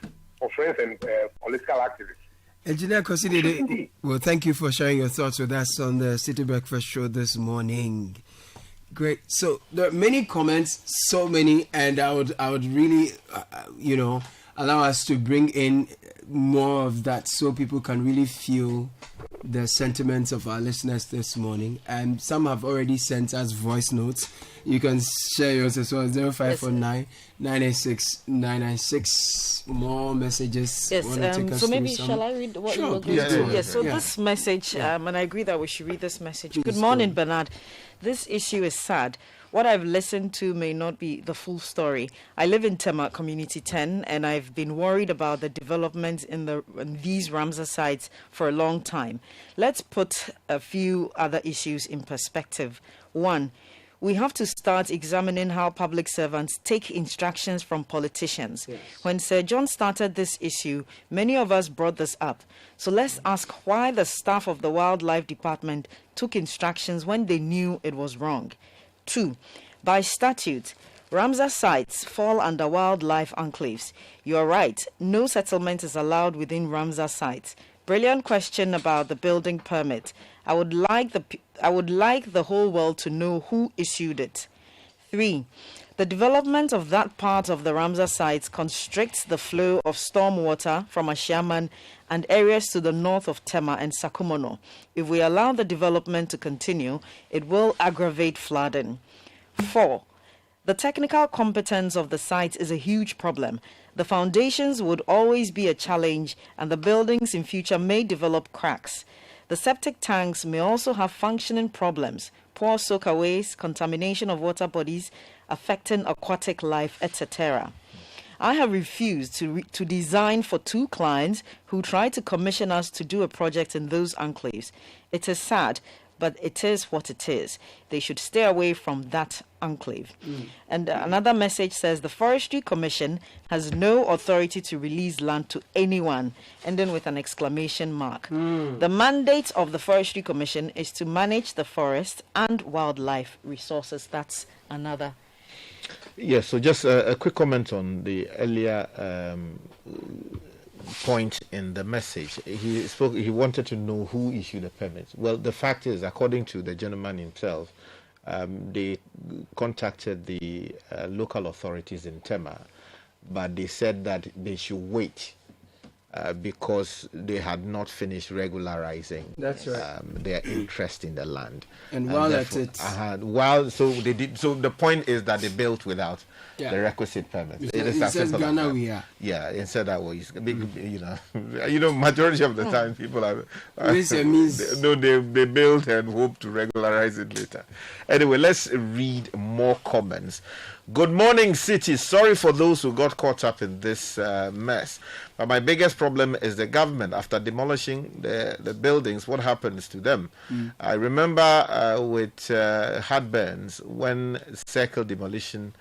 and political activists. Engineer Koside, well, thank you for sharing your thoughts with us on the City Breakfast Show this morning. Great. So there are many comments, so many, and I would really, allow us to bring in more of that so people can really feel the sentiments of our listeners this morning. And some have already sent us voice notes. You can share yours as well. 0549 986 996. More messages. Yes. So maybe shall I read what you were going to? Yes. So this message, and I agree that we should read this message. Good morning, Bernard. This issue is sad. What I've listened to may not be the full story. I live in Tema Community 10, and I've been worried about the developments in these Ramsar sites for a long time. Let's put a few other issues in perspective. One, we have to start examining how public servants take instructions from politicians. Yes. When Sir John started this issue, many of us brought this up. So let's ask why the staff of the Wildlife Department took instructions when they knew it was wrong. 2. By statute, Ramsar sites fall under wildlife enclaves. You are right, no settlement is allowed within Ramsar sites. Brilliant question about the building permit. I would like the whole world to know who issued it. 3. The development of that part of the Ramsar sites constricts the flow of storm water from Ashiaman and areas to the north of Tema and Sakumono. If we allow the development to continue, it will aggravate flooding. 4. The technical competence of the site is a huge problem. The foundations would always be a challenge, and the buildings in future may develop cracks. The septic tanks may also have functioning problems, poor soakaways, contamination of water bodies affecting aquatic life, etc. I have refused to design for 2 clients who tried to commission us to do a project in those enclaves. It is sad, but it is what it is. They should stay away from that enclave. And another message says the Forestry Commission has no authority to release land to anyone, ending with an exclamation mark. The mandate of the Forestry Commission is to manage the forest and wildlife resources. That's another. Yes, so just a quick comment on the earlier point in the message. He wanted to know who issued the permit. Well, the fact is, according to the gentleman himself, they contacted the local authorities in Tema, but they said that they should wait because they had not finished regularizing their interest in the land. And while at it, so they did. So the point is that they built without the requisite permit. It is as simple as that. Yeah, instead that way, majority of the time people are. They build and hope to regularize it later. Anyway, let's read more comments. Good morning, City. Sorry for those who got caught up in this mess. But my biggest problem is the government. After demolishing the buildings, what happens to them? I remember with Hardburns, when circle demolition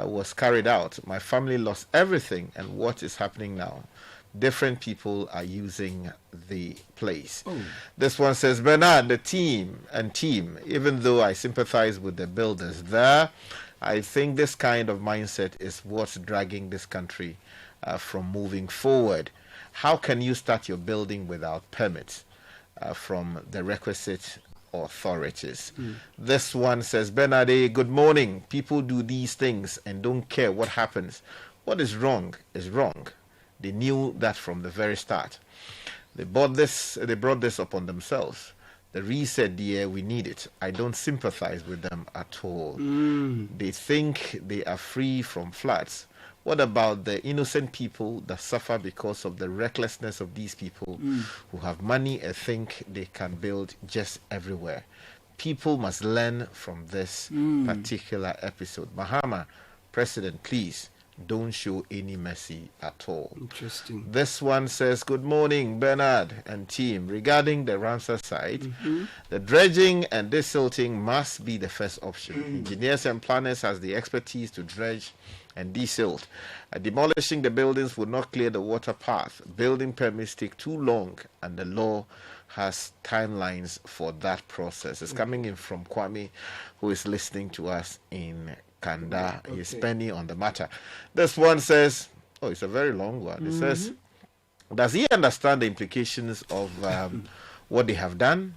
was carried out, my family lost everything. And what is happening now? Different people are using the place. This one says, Bernard, the team, even though I sympathize with the builders there, I think this kind of mindset is what's dragging this country from moving forward. How can you start your building without permits from the requisite authorities? This one says, Bernard, good morning. People do these things and don't care what happens. What is wrong is wrong. They knew that from the very start. They brought this upon themselves. The Ree said, yeah, we need it. I don't sympathize with them at all. They think they are free from floods. What about the innocent people that suffer because of the recklessness of these people who have money and think they can build just everywhere? people must learn from this particular episode. Mahama, President, please don't show any mercy at all. Interesting. This one says, good morning, Bernard and team. Regarding the Ramsar site, the dredging and desilting must be the first option. Engineers and planners has the expertise to dredge and desilt. Demolishing the buildings would not clear the water path. Building permits take too long, and the law has timelines for that process. It's coming in from Kwame, who is listening to us in Kanda. He's penny on the matter. This one says, oh, it's a very long one. It says, does he understand the implications of what they have done?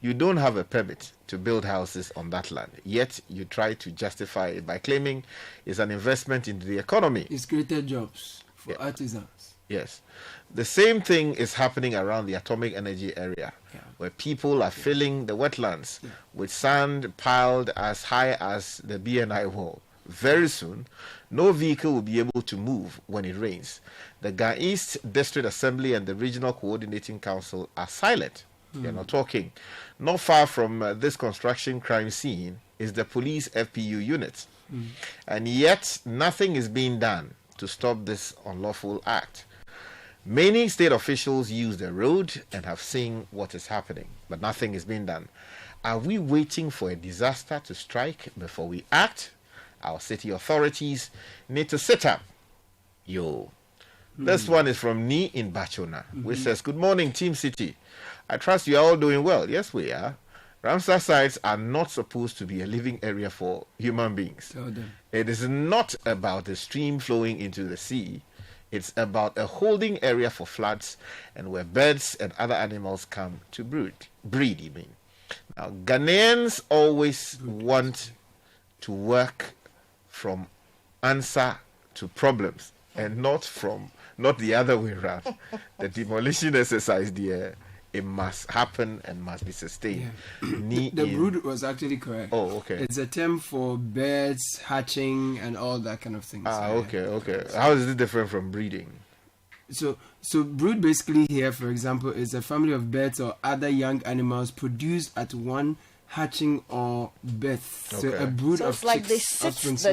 You don't have a permit to build houses on that land, yet you try to justify it by claiming it's an investment into the economy. It's created jobs for artisans. Yes. The same thing is happening around the atomic energy area, where people are filling the wetlands with sand piled as high as the BNI wall. Very soon, no vehicle will be able to move when it rains. The Ga East District Assembly and the Regional Coordinating Council are silent. They're not talking. Not far from this construction crime scene is the police FPU unit. And yet, nothing is being done to stop this unlawful act. Many state officials use the road and have seen what is happening, but nothing is being done. Are we waiting for a disaster to strike before we act? Our city authorities need to sit up. This one is from Ni in Bachona, which says, good morning, Team City. I trust you are all doing well. Yes, we are. Ramsar sites are not supposed to be a living area for human beings. It is not about the stream flowing into the sea. It's about a holding area for floods and where birds and other animals come to breed, you mean. Now, Ghanaians always want to work from answer to problems and not the other way around. The demolition exercise there, it must happen and must be sustained. The brood was actually correct. Oh, okay. It's a term for birds hatching and all that kind of things. Okay. How is it different from breeding? So brood basically here, for example, is a family of birds or other young animals produced at one hatching or birth. So a brood of it's like chicks, they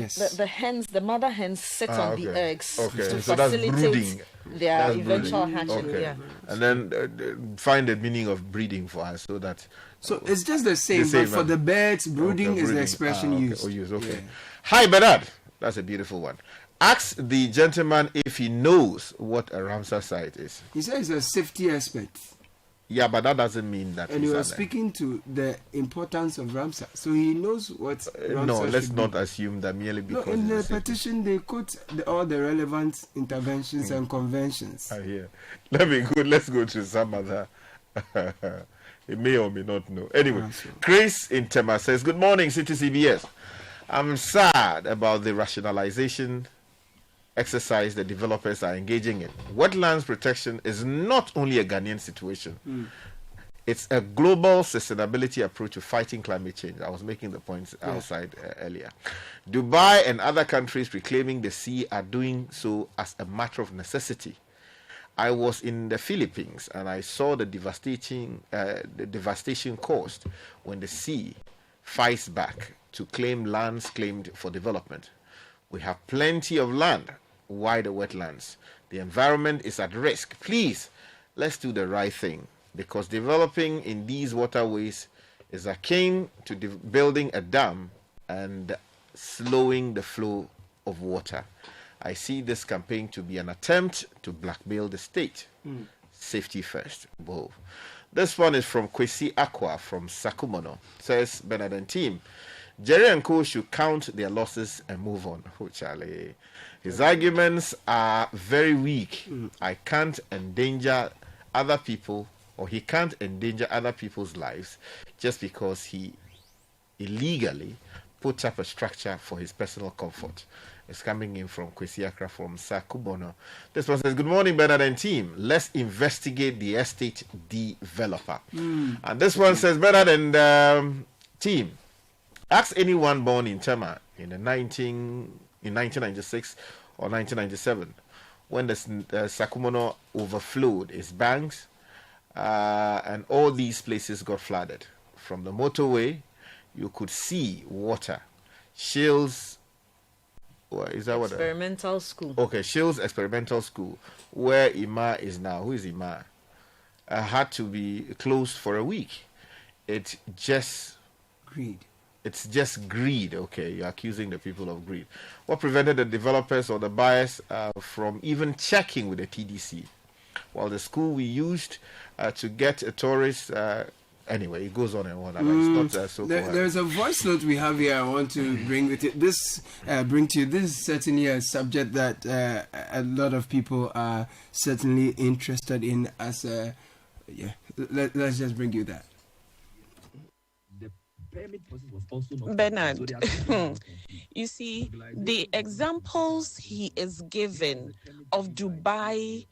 sit, the hens, the mother hens sit on the eggs to so that's facilitate brooding. Their That's eventual brooding. hatching. Okay. Yeah. And then find the meaning of breeding for us so that... So it's just the same, but for the birds, brooding is the expression used. Okay. Hi, Bernard. That's a beautiful one. Ask the gentleman if he knows what a Ramsar site is. He says he's a safety expert. Yeah, but that doesn't mean that. And he was speaking to the importance of Ramsar, so he knows what Ramsar No, let's should not be. assume that merely because. No, in the petition, they quote all the relevant interventions and conventions. I hear. Let's go to some other. He may or may not know. Anyway, Chris in Tema says, good morning, City CBS. I'm sad about the rationalization exercise the developers are engaging in. Wetlands protection is not only a Ghanaian situation. It's a global sustainability approach to fighting climate change. I was making the points outside earlier. Dubai and other countries reclaiming the sea are doing so as a matter of necessity. I was in the Philippines and I saw the devastation caused when the sea fights back to claim lands claimed for development. We have plenty of land. Why the wetlands? The environment is at risk. Please, let's do the right thing, because developing in these waterways is akin to building a dam and slowing the flow of water. I see this campaign to be an attempt to blackmail the state. Safety first. Whoa. This one is from Kwesi Aqua from Sakumono. Says, Bernard and team, Jerry and Co should count their losses and move on. Oh, Charlie. His arguments are very weak. I can't endanger other people, or he can't endanger other people's lives just because he illegally put up a structure for his personal comfort. It's coming in from Kwesi Akra from Sakubono. This one says, good morning, Bernard and team. Let's investigate the estate developer. And this one says, Bernard and team, ask anyone born in Tema in 1996 or 1997 when the Sakumono overflowed its banks and all these places got flooded. from the motorway, you could see water. Shields, is that what? Experimental school. Okay, Shields Experimental School, where Ima is now. Who is Ima? Had to be closed for a week. It's just Greed. It's just greed. Okay, you're accusing the people of greed. What prevented the developers or the buyers from even checking with the TDC? Well, the school we used to get a tourist. Anyway, it goes on and on. It's not so. There's a voice note we have here. I want to bring with it. Bring to you. This is certainly a subject that a lot of people are certainly interested in. As let's just bring you that. Bernard, you see, the examples he is giving of Dubai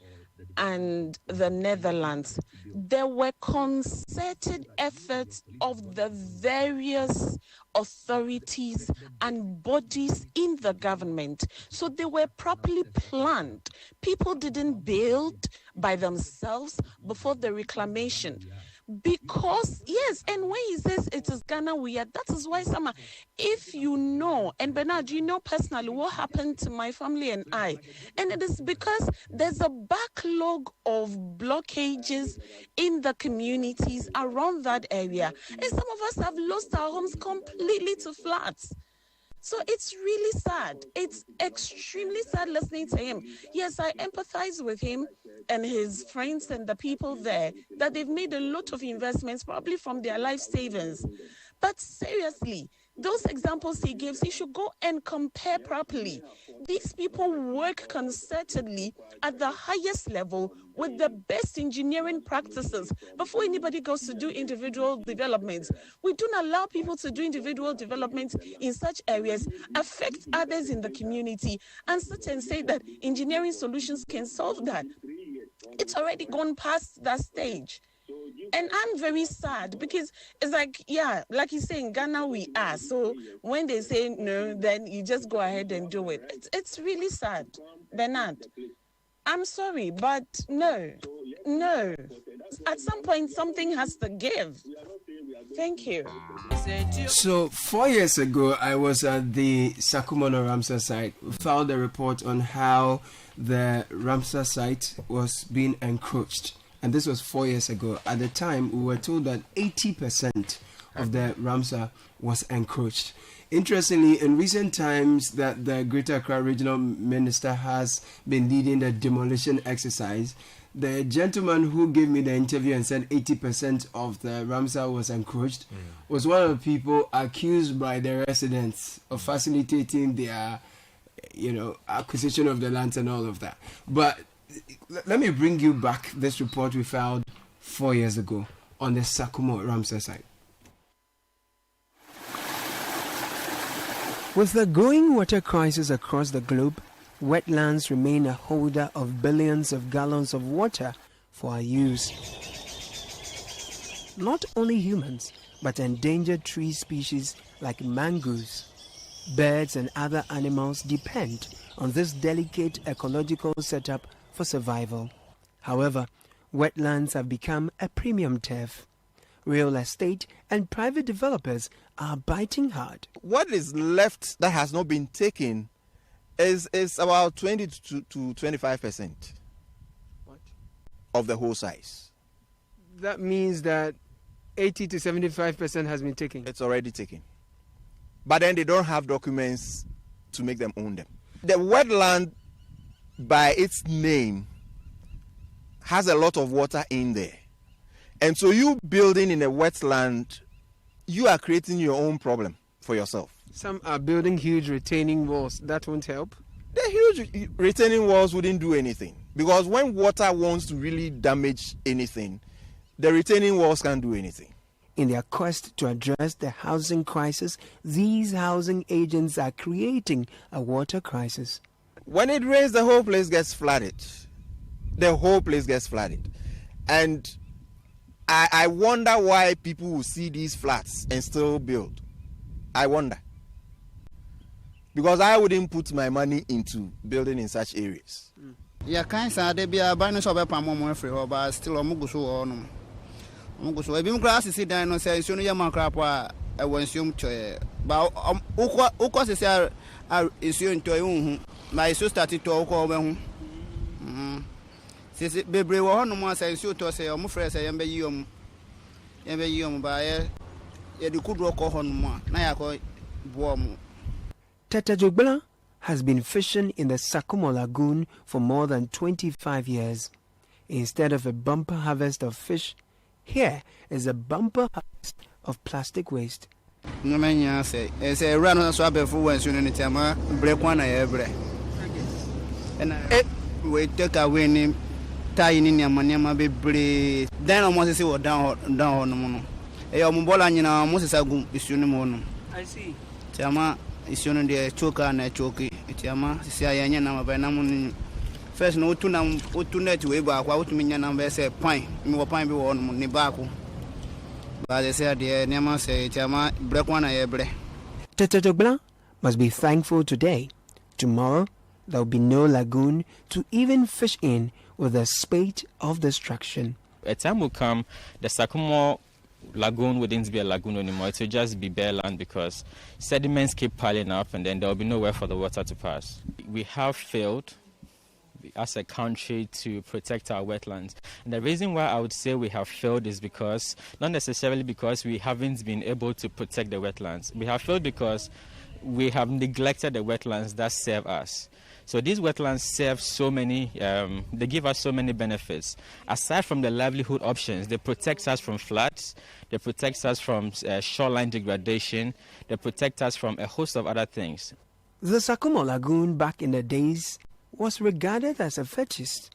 and the Netherlands, there were concerted efforts of the various authorities and bodies in the government. So they were properly planned. People didn't build by themselves before the reclamation. Because, yes, and when he says it is Ghana weird, that is why somehow, if you know, and Bernard, you know personally what happened to my family and I, and it is because there's a backlog of blockages in the communities around that area, and some of us have lost our homes completely to floods. So it's really sad. It's extremely sad listening to him. Yes, I empathize with him and his friends and the people there that they've made a lot of investments, probably from their life savings. But seriously, those examples he gives, he should go and compare properly. These people work concertedly at the highest level with the best engineering practices before anybody goes to do individual developments. We don't allow people to do individual developments in such areas, affect others in the community, and sit and say that engineering solutions can solve that. It's already gone past that stage. And I'm very sad because it's like, yeah, like you say, in Ghana we are. So when they say no, then you just go ahead and do it. It's really sad, Bernard. I'm sorry, but no. At some point, something has to give. Thank you. So 4 years ago, I was at the Sakumono Ramsar site. We filed a report on how the Ramsar site was being encroached. And this was 4 years ago. At the time, we were told that 80% of the Ramsar was encroached. Interestingly, in recent times that the Greater Accra Regional Minister has been leading the demolition exercise, the gentleman who gave me the interview and said 80% of the Ramsar was encroached was one of the people accused by the residents of facilitating their, acquisition of the lands and all of that. But let me bring you back this report we filed 4 years ago on the Sakumo Ramsar site. With the growing water crisis across the globe, wetlands remain a holder of billions of gallons of water for our use. Not only humans, but endangered tree species like mangroves, birds and other animals depend on this delicate ecological setup for survival. However, wetlands have become a premium turf. Real estate and private developers are biting hard. What is left that has not been taken is about 20 to 25% of the whole size. That means that 80 to 75% has been taken. It's already taken. But then they don't have documents to make them own them. The wetland, by its name, has a lot of water in there. And so you building in a wetland, you are creating your own problem for yourself. Some are building huge retaining walls. That won't help? The huge retaining walls wouldn't do anything. Because when water wants to really damage anything, the retaining walls can't do anything. In their quest to address the housing crisis, these housing agents are creating a water crisis. When it rains, the whole place gets flooded. The whole place gets flooded. And I wonder why people will see these flats and still build. I wonder. Because I wouldn't put my money into building in such areas. Yeah, kind of they be a buy no shop but still Mungu so ebi mkra asisi dan no say nsuo no yama kra po a ewo nsuo mchoye ba ukọ sisi a nsuo ntoye hu na iso start to ukọ obehu sisi bebre wo hono mo say nsuo to say omo frɛ say yembe yi om ba ye di kudu okọ hono mo na yakọ bo mo. Tete Jogbela has been fishing in the Sakumo Lagoon for more than 25 years. Instead of a bumper harvest of fish, here is a bumper harvest of plastic waste. No manya say run on so abefu wan so no tema break one na ebre. And we take away ni tie ni nyama bebre. Dan almost say down no no. E yo mo bola nyina mo sesa gu isu ni mo no. I see. Tema isu no de choka na choki. Tema sisi ayanya na mabana mo. First no otu net we ba kwa otu minya na be say pine mi wo pine bi wo no ni ba ko ba they say de nema say chama break one na yebre. Tete Jogbela must be thankful today. Tomorrow there will be no lagoon to even fish in with a spate of destruction. A time will come the Sakumo Lagoon wouldn't be a lagoon anymore. It will just be bare land because sediments keep piling up and then there will be nowhere for the water to pass. We have failed as a country to protect our wetlands. And the reason why I would say we have failed is because, not necessarily because we haven't been able to protect the wetlands. We have failed because we have neglected the wetlands that serve us. So these wetlands serve so many, they give us so many benefits. Aside from the livelihood options, they protect us from floods, they protect us from shoreline degradation, they protect us from a host of other things. The Sakumo Lagoon back in the days was regarded as a fetish.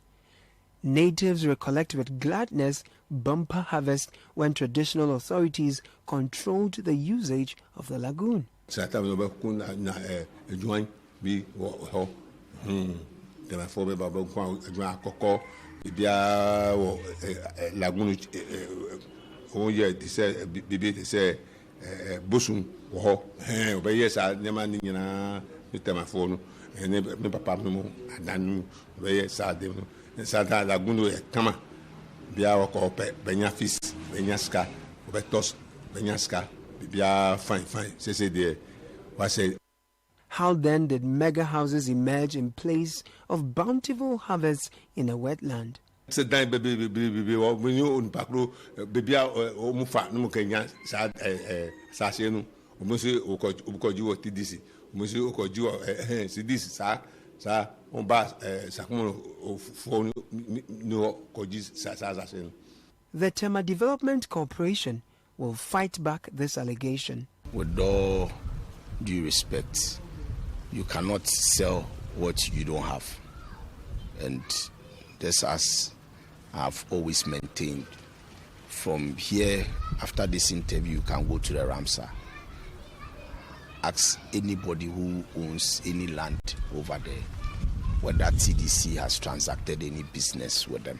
Natives recollect with gladness bumper harvest when traditional authorities controlled the usage of the lagoon. Me papa no adanu we sade no sada laguno e kama bia wo pe benya fish benya ska obetos benya ska bia fine say there what say. How then did mega houses emerge in place of bountiful harvests in a wetland? Se dan baby when you on pakro baby o mu fa no kenya sa se no o mo se o ko ju o TDC. The Tema Development Corporation will fight back this allegation. With all due respect, you cannot sell what you don't have. And this, as I've always maintained, from here, after this interview, you can go to the Ramsar. Ask anybody who owns any land over there whether TDC has transacted any business with them.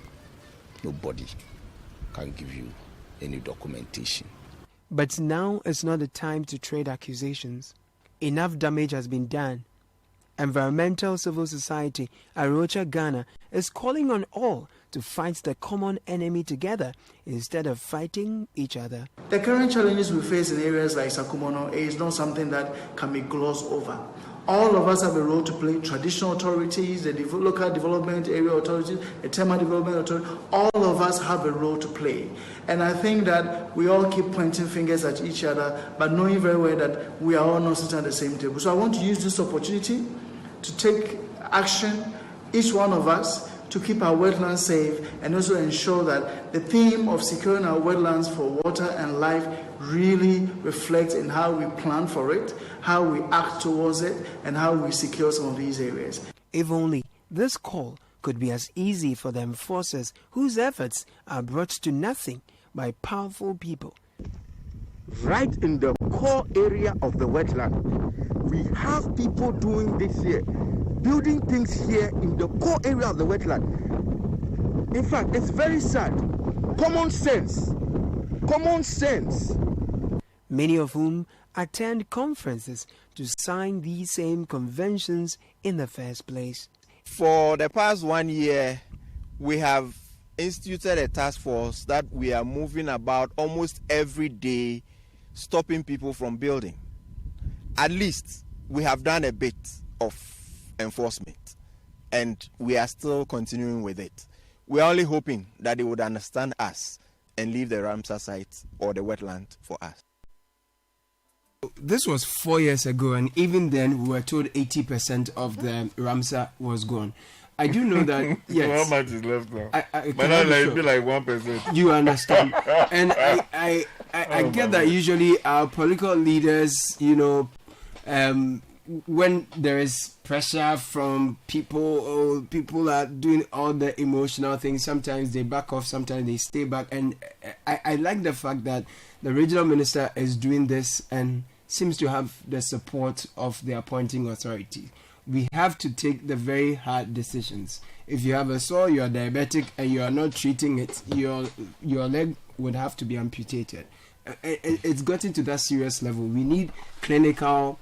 Nobody can give you any documentation. But now is not the time to trade accusations. Enough damage has been done. Environmental Civil Society, Arocha Ghana, is calling on all to fight the common enemy together instead of fighting each other. The current challenges we face in areas like Sakumono is not something that can be glossed over. All of us have a role to play. Traditional authorities, the local development area authorities, the Tema Development Authority, all of us have a role to play. And I think that we all keep pointing fingers at each other, but knowing very well that we are all not sitting at the same table. So I want to use this opportunity to take action, each one of us, to keep our wetlands safe and also ensure that the theme of securing our wetlands for water and life really reflects in how we plan for it, how we act towards it, and how we secure some of these areas. If only this call could be as easy for the enforcers whose efforts are brought to nothing by powerful people. Right in the core area of the wetland, we have people doing this here, building things here in the core area of the wetland. In fact, it's very sad. Common sense. Many of whom attend conferences to sign these same conventions in the first place. For the past 1 year, we have instituted a task force that we are moving about almost every day, stopping people from building. At least we have done a bit of enforcement, and we are still continuing with it. We are only hoping that they would understand us and leave the Ramsar site or the wetland for us. This was 4 years ago, and even then we were told 80% of the Ramsar was gone. I do know that, yes. How much is left now? But now it'll be like 1%. You understand? And I get that usually our political leaders, when there is pressure from people, or people are doing all the emotional things, sometimes they back off, sometimes they stay back. And I like the fact that the regional minister is doing this and seems to have the support of the appointing authority. We have to take the very hard decisions. If you have a sore, you are diabetic, and you are not treating it, your leg would have to be amputated. It's gotten to that serious level. We need clinical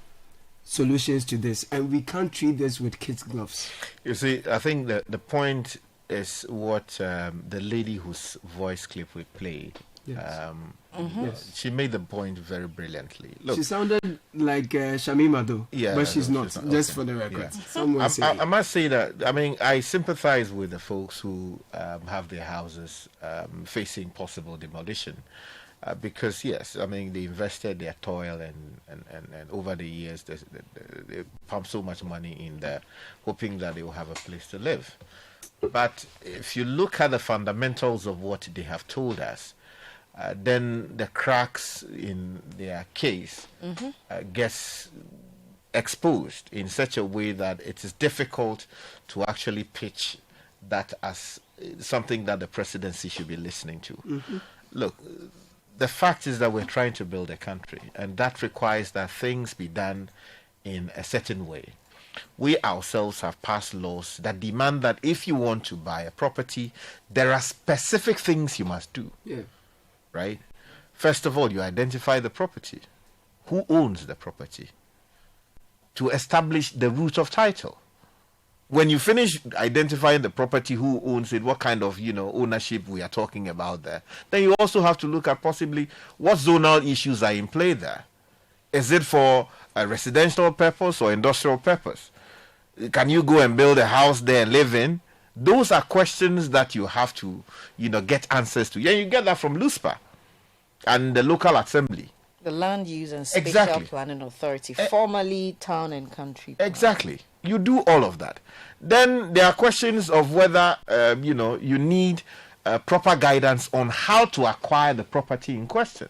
solutions to this, and we can't treat this with kids' gloves. You see, I think the point is what the lady whose voice clip we played. Yes. Yes. She made the point very brilliantly. Look, she sounded like Shamima though, but she's not. Just for the record. Yeah. I must say that, I mean, I sympathize with the folks who have their houses facing possible demolition. Because, yes, I mean, they invested their toil and over the years they pumped so much money in there, hoping that they will have a place to live. But if you look at the fundamentals of what they have told us, then the cracks in their case gets exposed in such a way that it is difficult to actually pitch that as something that the presidency should be listening to. Look, the fact is that we're trying to build a country, and that requires that things be done in a certain way. We ourselves have passed laws that demand that if you want to buy a property, there are specific things you must do. Yeah. Right? First of all, you identify the property. Who owns the property? To establish the root of title. When you finish identifying the property, who owns it, what kind of ownership we are talking about there, then you also have to look at possibly what zonal issues are in play there. Is it for a residential purpose or industrial purpose? Can you go and build a house there and live in? Those are questions that you have to, get answers to. Yeah, you get that from LUSPA and the local assembly. The Land Use and Spatial Planning Authority, formerly Town and Country Plan. Exactly. You do all of that. Then there are questions of whether, you need proper guidance on how to acquire the property in question.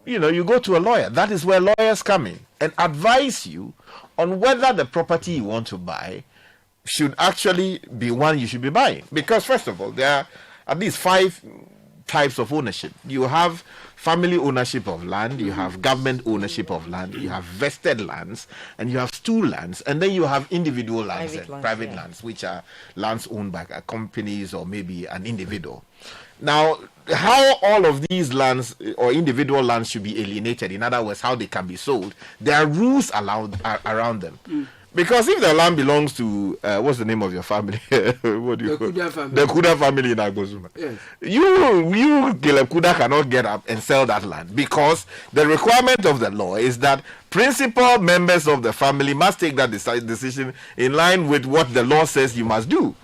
You go to a lawyer. That is where lawyers come in and advise you on whether the property you want to buy should actually be one you should be buying. Because, first of all, there are at least 5 types of ownership. You have family ownership of land, you have government ownership of land, you have vested lands, and you have stool lands, and then you have individual lands, private lands, which are lands owned by companies or maybe an individual. Now, how all of these lands or individual lands should be alienated, in other words, how they can be sold, there are rules around them. Because if the land belongs to, what's the name of your family? What do you call it? The Kuda family in Agozuma. Yes. You Caleb Kuda cannot get up and sell that land, because the requirement of the law is that principal members of the family must take that decision in line with what the law says you must do.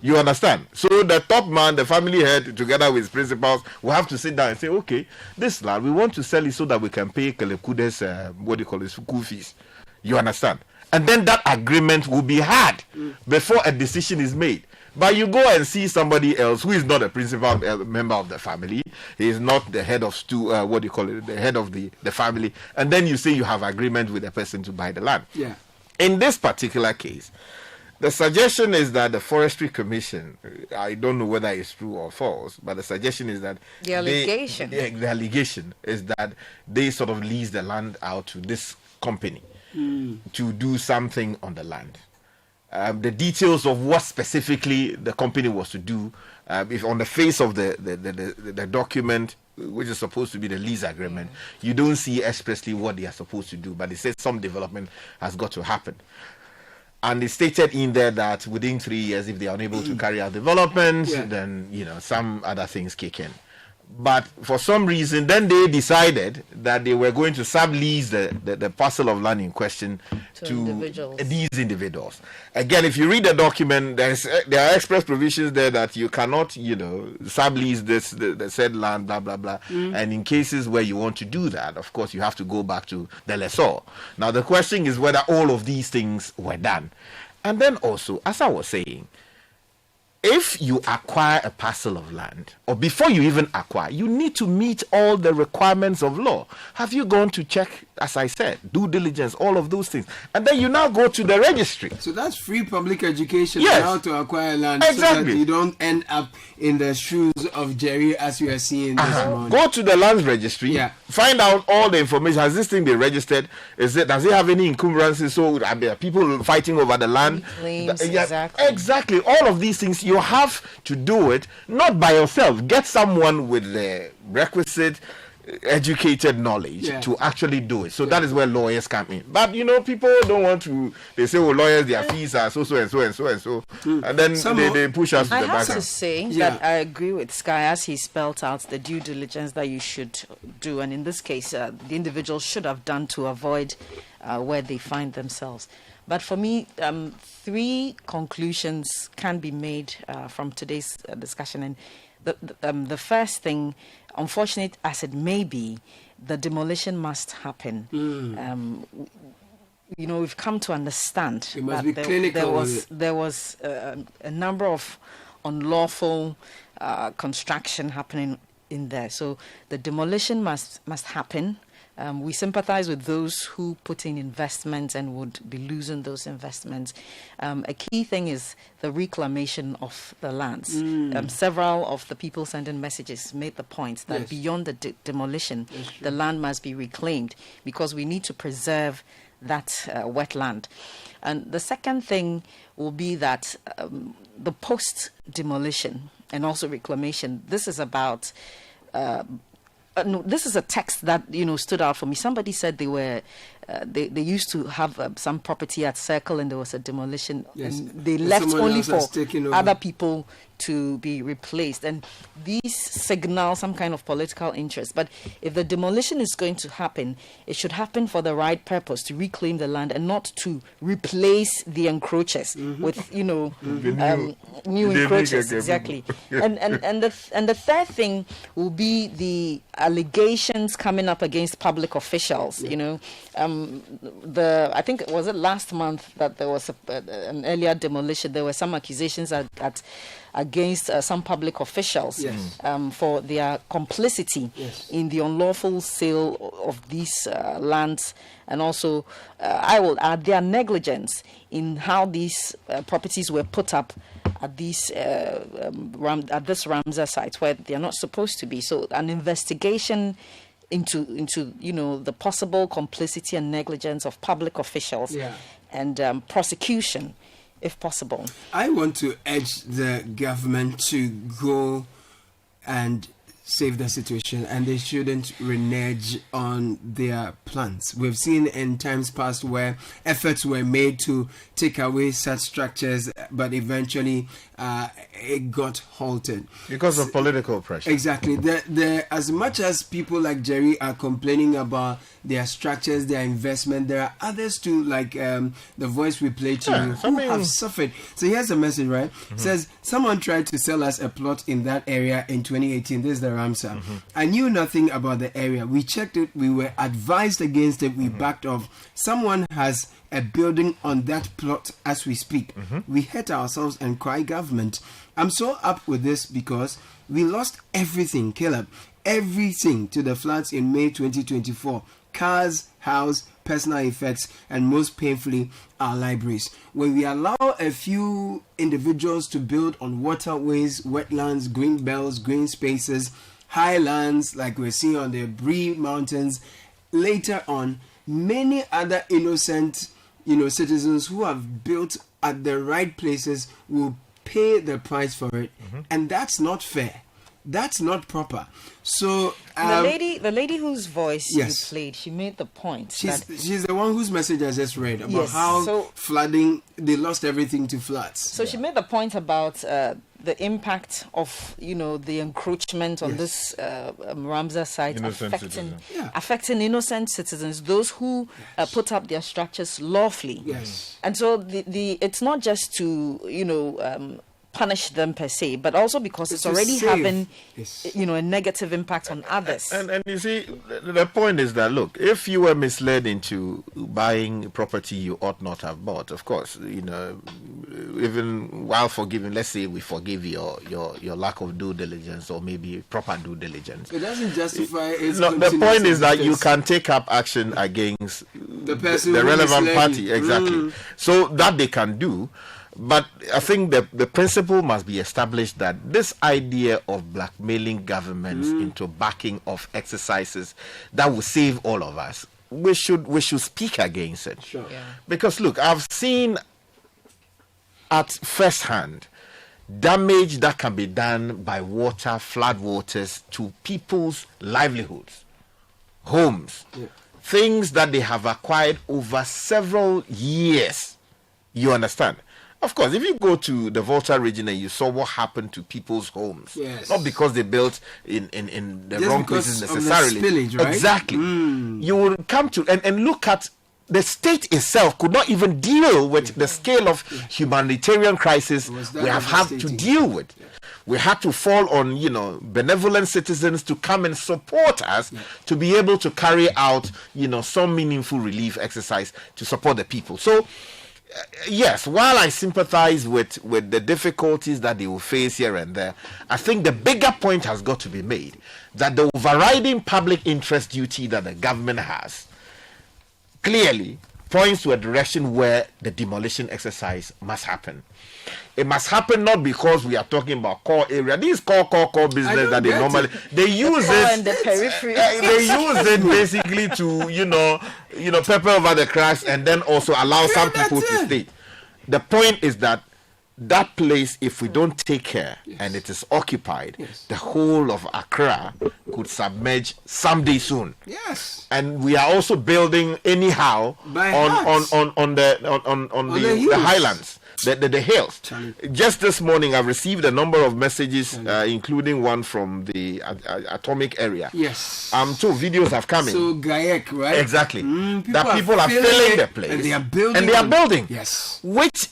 You understand? So the top man, the family head, together with his principals, will have to sit down and say, okay, this land, we want to sell it so that we can pay Caleb Kuda's, school fees. You understand? And then that agreement will be had before a decision is made. But you go and see somebody else who is not a principal member of the family. He is not the head of the head of the family. And then you say you have agreement with the person to buy the land. Yeah. In this particular case, the suggestion is that the Forestry Commission, I don't know whether it's true or false, but the suggestion is that the allegation is that they sort of lease the land out to this company to do something on the land. The details of what specifically the company was to do, if on the face of the document, which is supposed to be the lease agreement, you don't see expressly what they are supposed to do, but it says some development has got to happen. And it's stated in there that within 3 years, if they are unable to carry out development, then, some other things kick in. But for some reason, then they decided that they were going to sublease the parcel of land in question to these individuals. Again, if you read the document, there are express provisions there that you cannot, sublease the said land, blah, blah, blah. And in cases where you want to do that, of course, you have to go back to the lessor. Now, the question is whether all of these things were done. And then also, as I was saying, if you acquire a parcel of land, or before you even acquire, you need to meet all the requirements of law. Have you gone to check, as I said, due diligence, all of those things? And then you now go to the registry. So that's free public education on Yes. how to acquire land, Exactly. so that you don't end up in the shoes of Jerry as we are seeing this morning. Go to the land registry, find out all the information. Has this thing been registered? Does it have any encumbrances? So there are people fighting over the land. Claims, Exactly. All of these things, you have to do it not by yourself. Get someone with the requisite educated knowledge to actually do it. So that is where lawyers come in. But people don't want to. They say, lawyers, their fees are so and so and so and so, and then they push us to the back. I have to say that I agree with Sky as he spelled out the due diligence that you should do, and in this case, the individual should have done to avoid where they find themselves. But for me, 3 conclusions can be made from today's discussion. And the first thing, unfortunate as it may be, the demolition must happen. We've come to understand that there was a number of unlawful construction happening in there. So the demolition must happen. We sympathize with those who put in investments and would be losing those investments. A key thing is the reclamation of the lands. Several of the people sending messages made the point that beyond the demolition, the land must be reclaimed because we need to preserve that wetland. And the second thing will be that the post-demolition and also reclamation, this is about... this is a text that stood out for me. Somebody said they were they used to have some property at Circle and there was a demolition. Yes. And they left only for over. other people to be replaced. And these signal some kind of political interest. But if the demolition is going to happen, it should happen for the right purpose, to reclaim the land and not to replace the encroachers with new encroachers. Exactly. And the third thing will be the allegations coming up against public officials. I think was it last month that there was an earlier demolition. There were some accusations against some public officials for their complicity in the unlawful sale of these lands, and also I will add their negligence in how these properties were put up at these at this Ramsar site where they are not supposed to be. So an investigation into the possible complicity and negligence of public officials and prosecution, if possible. I want to urge the government to go and save the situation, and they shouldn't renege on their plans. We've seen in times past where efforts were made to take away such structures, but eventually it got halted because of political pressure. Exactly. As much as people like Jerry are complaining about their structures, their investment, there are others too, like the voice we played to you, who have suffered. So here's a message, right? It says, someone tried to sell us a plot in that area in 2018. This is the Ramsar. I knew nothing about the area. We checked it. We were advised against it. We backed off. Someone has a building on that plot as we speak. We hate ourselves and cry government. I'm so up with this because we lost everything, Caleb. Everything to the floods in May 2024. Cars, house, personal effects, and most painfully, our libraries. When we allow a few individuals to build on waterways, wetlands, green belts, green spaces, highlands like we're seeing on the Bree Mountains, later on, many other innocent, citizens who have built at the right places will pay the price for it, and that's not fair. That's not proper. So the lady whose voice you played, she made the point. She's the one whose message I just read about how flooding, they lost everything to floods. So she made the point about the impact of the encroachment on this Ramsar site affecting innocent citizens, those who put up their structures lawfully. Yes. And so it's not just to punish them per se, but also because it's already having a negative impact on others. And you see, the point is that, look, if you were misled into buying property you ought not have bought, of course, even while forgiving, let's say we forgive your lack of due diligence or maybe proper due diligence, it doesn't justify its the point is that you can take up action against the person, the relevant party, exactly. So that they can do. But I think the principle must be established that this idea of blackmailing governments into backing of exercises that will save all of us, we should speak against it. Sure. Yeah. Because look, I've seen at first hand damage that can be done by water, flood waters to people's livelihoods, homes, things that they have acquired over several years. You understand? Of course, if you go to the Volta region and you saw what happened to people's homes, not because they built in the wrong places necessarily. Spillage, right? Exactly. You will come to and look at the state itself could not even deal with the scale of humanitarian crisis we have had to deal with. We had to fall on, benevolent citizens to come and support us to be able to carry out, some meaningful relief exercise to support the people. So, yes, while I sympathize with the difficulties that they will face here and there, I think the bigger point has got to be made that the overriding public interest duty that the government has clearly points to a direction where the demolition exercise must happen. It must happen not because we are talking about core area. These core business that they use it. The periphery. They use it basically to pepper over the cracks and then also allow some people to stay. The point is that place, if we don't take care and it is occupied, the whole of Accra could submerge someday soon. Yes. And we are also building anyhow on the highlands. The hills. Just this morning, I've received a number of messages, including one from the atomic area. Yes. So videos have come in. So Gayek, right? Exactly. That people are filling the place. And they are building. Yes. Which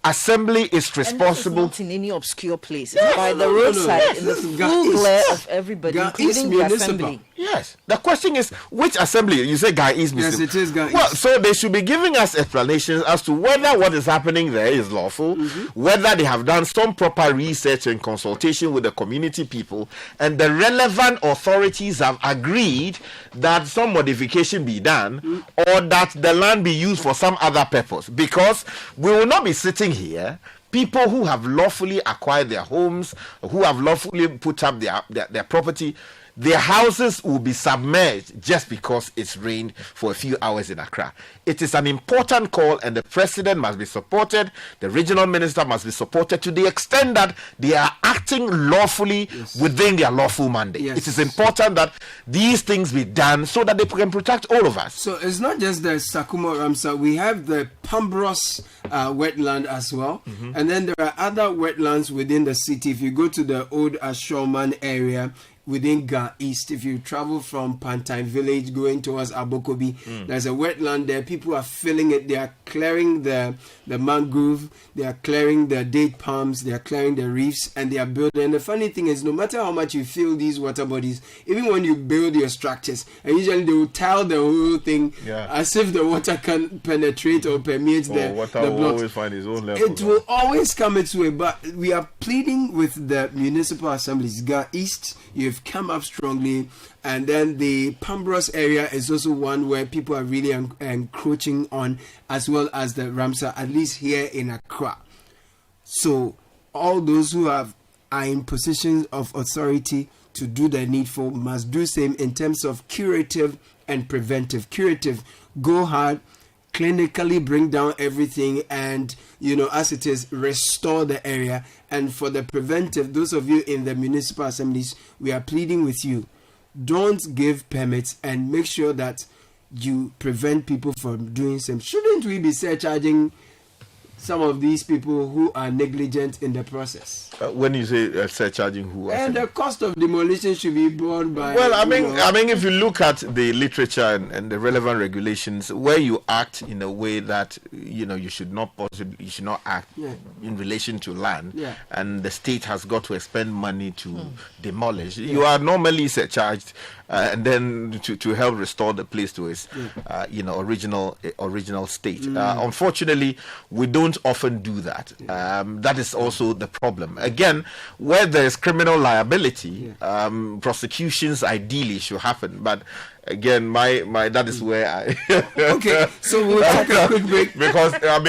assembly is responsible? And this is not in any obscure place. It's by the roadside, in the full glare of everybody, including the assembly. Yes. The question is, which assembly? You say Guy East. Yes, it is Guy East. Well, so they should be giving us explanations as to whether what is happening there is lawful, whether they have done some proper research and consultation with the community people, and the relevant authorities have agreed that some modification be done, or that the land be used for some other purpose. Because we will not be sitting here, people who have lawfully acquired their homes, who have lawfully put up their property, their houses will be submerged just because it's rained for a few hours in Accra. It is an important call, and the president must be supported, the regional minister must be supported to the extent that they are acting lawfully within their lawful mandate. It is important that these things be done so that they can protect all of us. So it's not just the Sakumo Ramsar, we have the Pambros wetland as well, and then there are other wetlands within the city. If you go to the old Ashoman area, within Ga East, if you travel from Pantine Village going towards Abokobi, there's a wetland there. People are filling it. They are clearing the mangrove, they are clearing the date palms, they are clearing the reefs, and they are building. And the funny thing is, no matter how much you fill these water bodies, even when you build your structures, and usually they will tile the whole thing as if the water can penetrate or permeate the water will blocks. always find its own level. It will always come its way, but we are pleading with the municipal assemblies. Ga East, you've come up strongly, and then the Pambros area is also one where people are really encroaching on, as well as the Ramsar, at least here in Accra. So all those who are in positions of authority to do the needful must do same in terms of curative and preventive. Curative, go hard, clinically bring down everything and, as it is, restore the area. And for the preventive, those of you in the municipal assemblies, we are pleading with you. Don't give permits and make sure that you prevent people from doing same. Shouldn't we be surcharging some of these people who are negligent in the process? When you say surcharging, who? And the cost of demolition should be borne by. Well, I mean, if you look at the literature and the relevant regulations, where you act in a way that you should not act in relation to land, and the state has got to expend money to demolish, you are normally surcharged, and then to help restore the place to its original state. Unfortunately, we don't often do that. That is also the problem. Again, where there is criminal liability, prosecutions ideally should happen. But again, my that is where I okay. So we'll take a quick break because I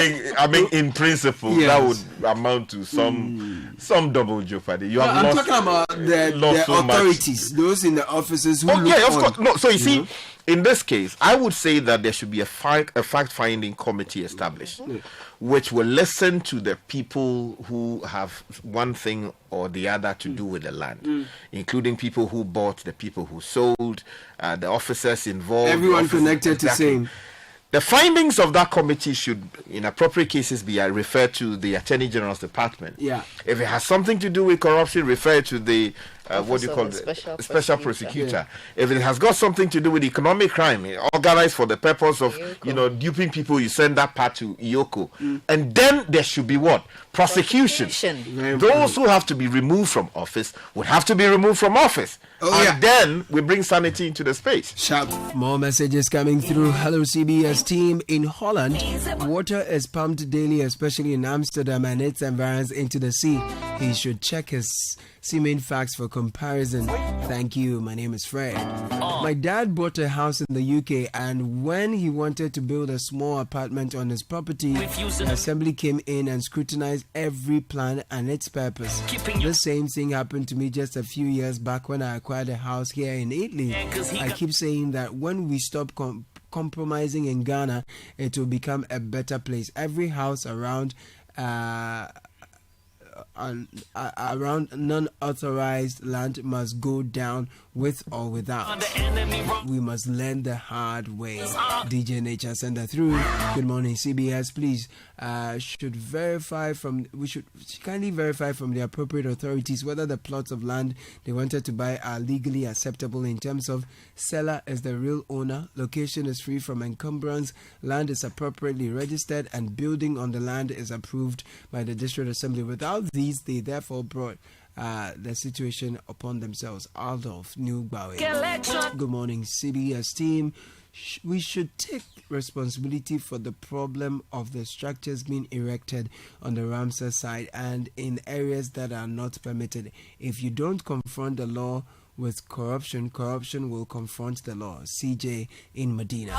mean, in principle, that would amount to some double jeopardy. I'm talking about the authorities, those in the offices who. Okay, of course. No, so you see. In this case, I would say that there should be a fact-finding committee established, which will listen to the people who have one thing or the other to do with the land, including people who bought, the people who sold, the officers involved. Everyone connected to same. The findings of that committee should, in appropriate cases, be referred to the Attorney General's department. Yeah. If it has something to do with corruption, refer to the special prosecutor. If it has got something to do with economic crime, organized for the purpose of duping people, you send that part to IOCO. And then there should be what? Prosecution. Those who have to be removed from office would have to be removed from office. Then we bring sanity into the space. Sharp. More messages coming through. Hello, CBS team. In Holland, water is pumped daily, especially in Amsterdam and its environs, into the sea. He should check his semen facts for comparison. Thank you. My name is Fred. My dad bought a house in the UK, and when he wanted to build a small apartment on his property, the assembly came in and scrutinized every plan and its purpose. The same thing happened to me just a few years back when I acquired a house here in Italy. I keep saying that when we stop compromising in Ghana, it will become a better place. Every house around non-authorized land must go down with or without. We must learn the hard way. DJ Nature send that through. Good morning, CBS. Please, we should kindly verify from the appropriate authorities whether the plots of land they wanted to buy are legally acceptable in terms of seller is the real owner, location is free from encumbrance, land is appropriately registered, and building on the land is approved by the District Assembly. Without these, they therefore brought the situation upon themselves. Adolf New Bawe. Good morning, CBS team. We should take responsibility for the problem of the structures being erected on the Ramsar side and in areas that are not permitted. If you don't confront the law with corruption, corruption will confront the law. CJ in Medina.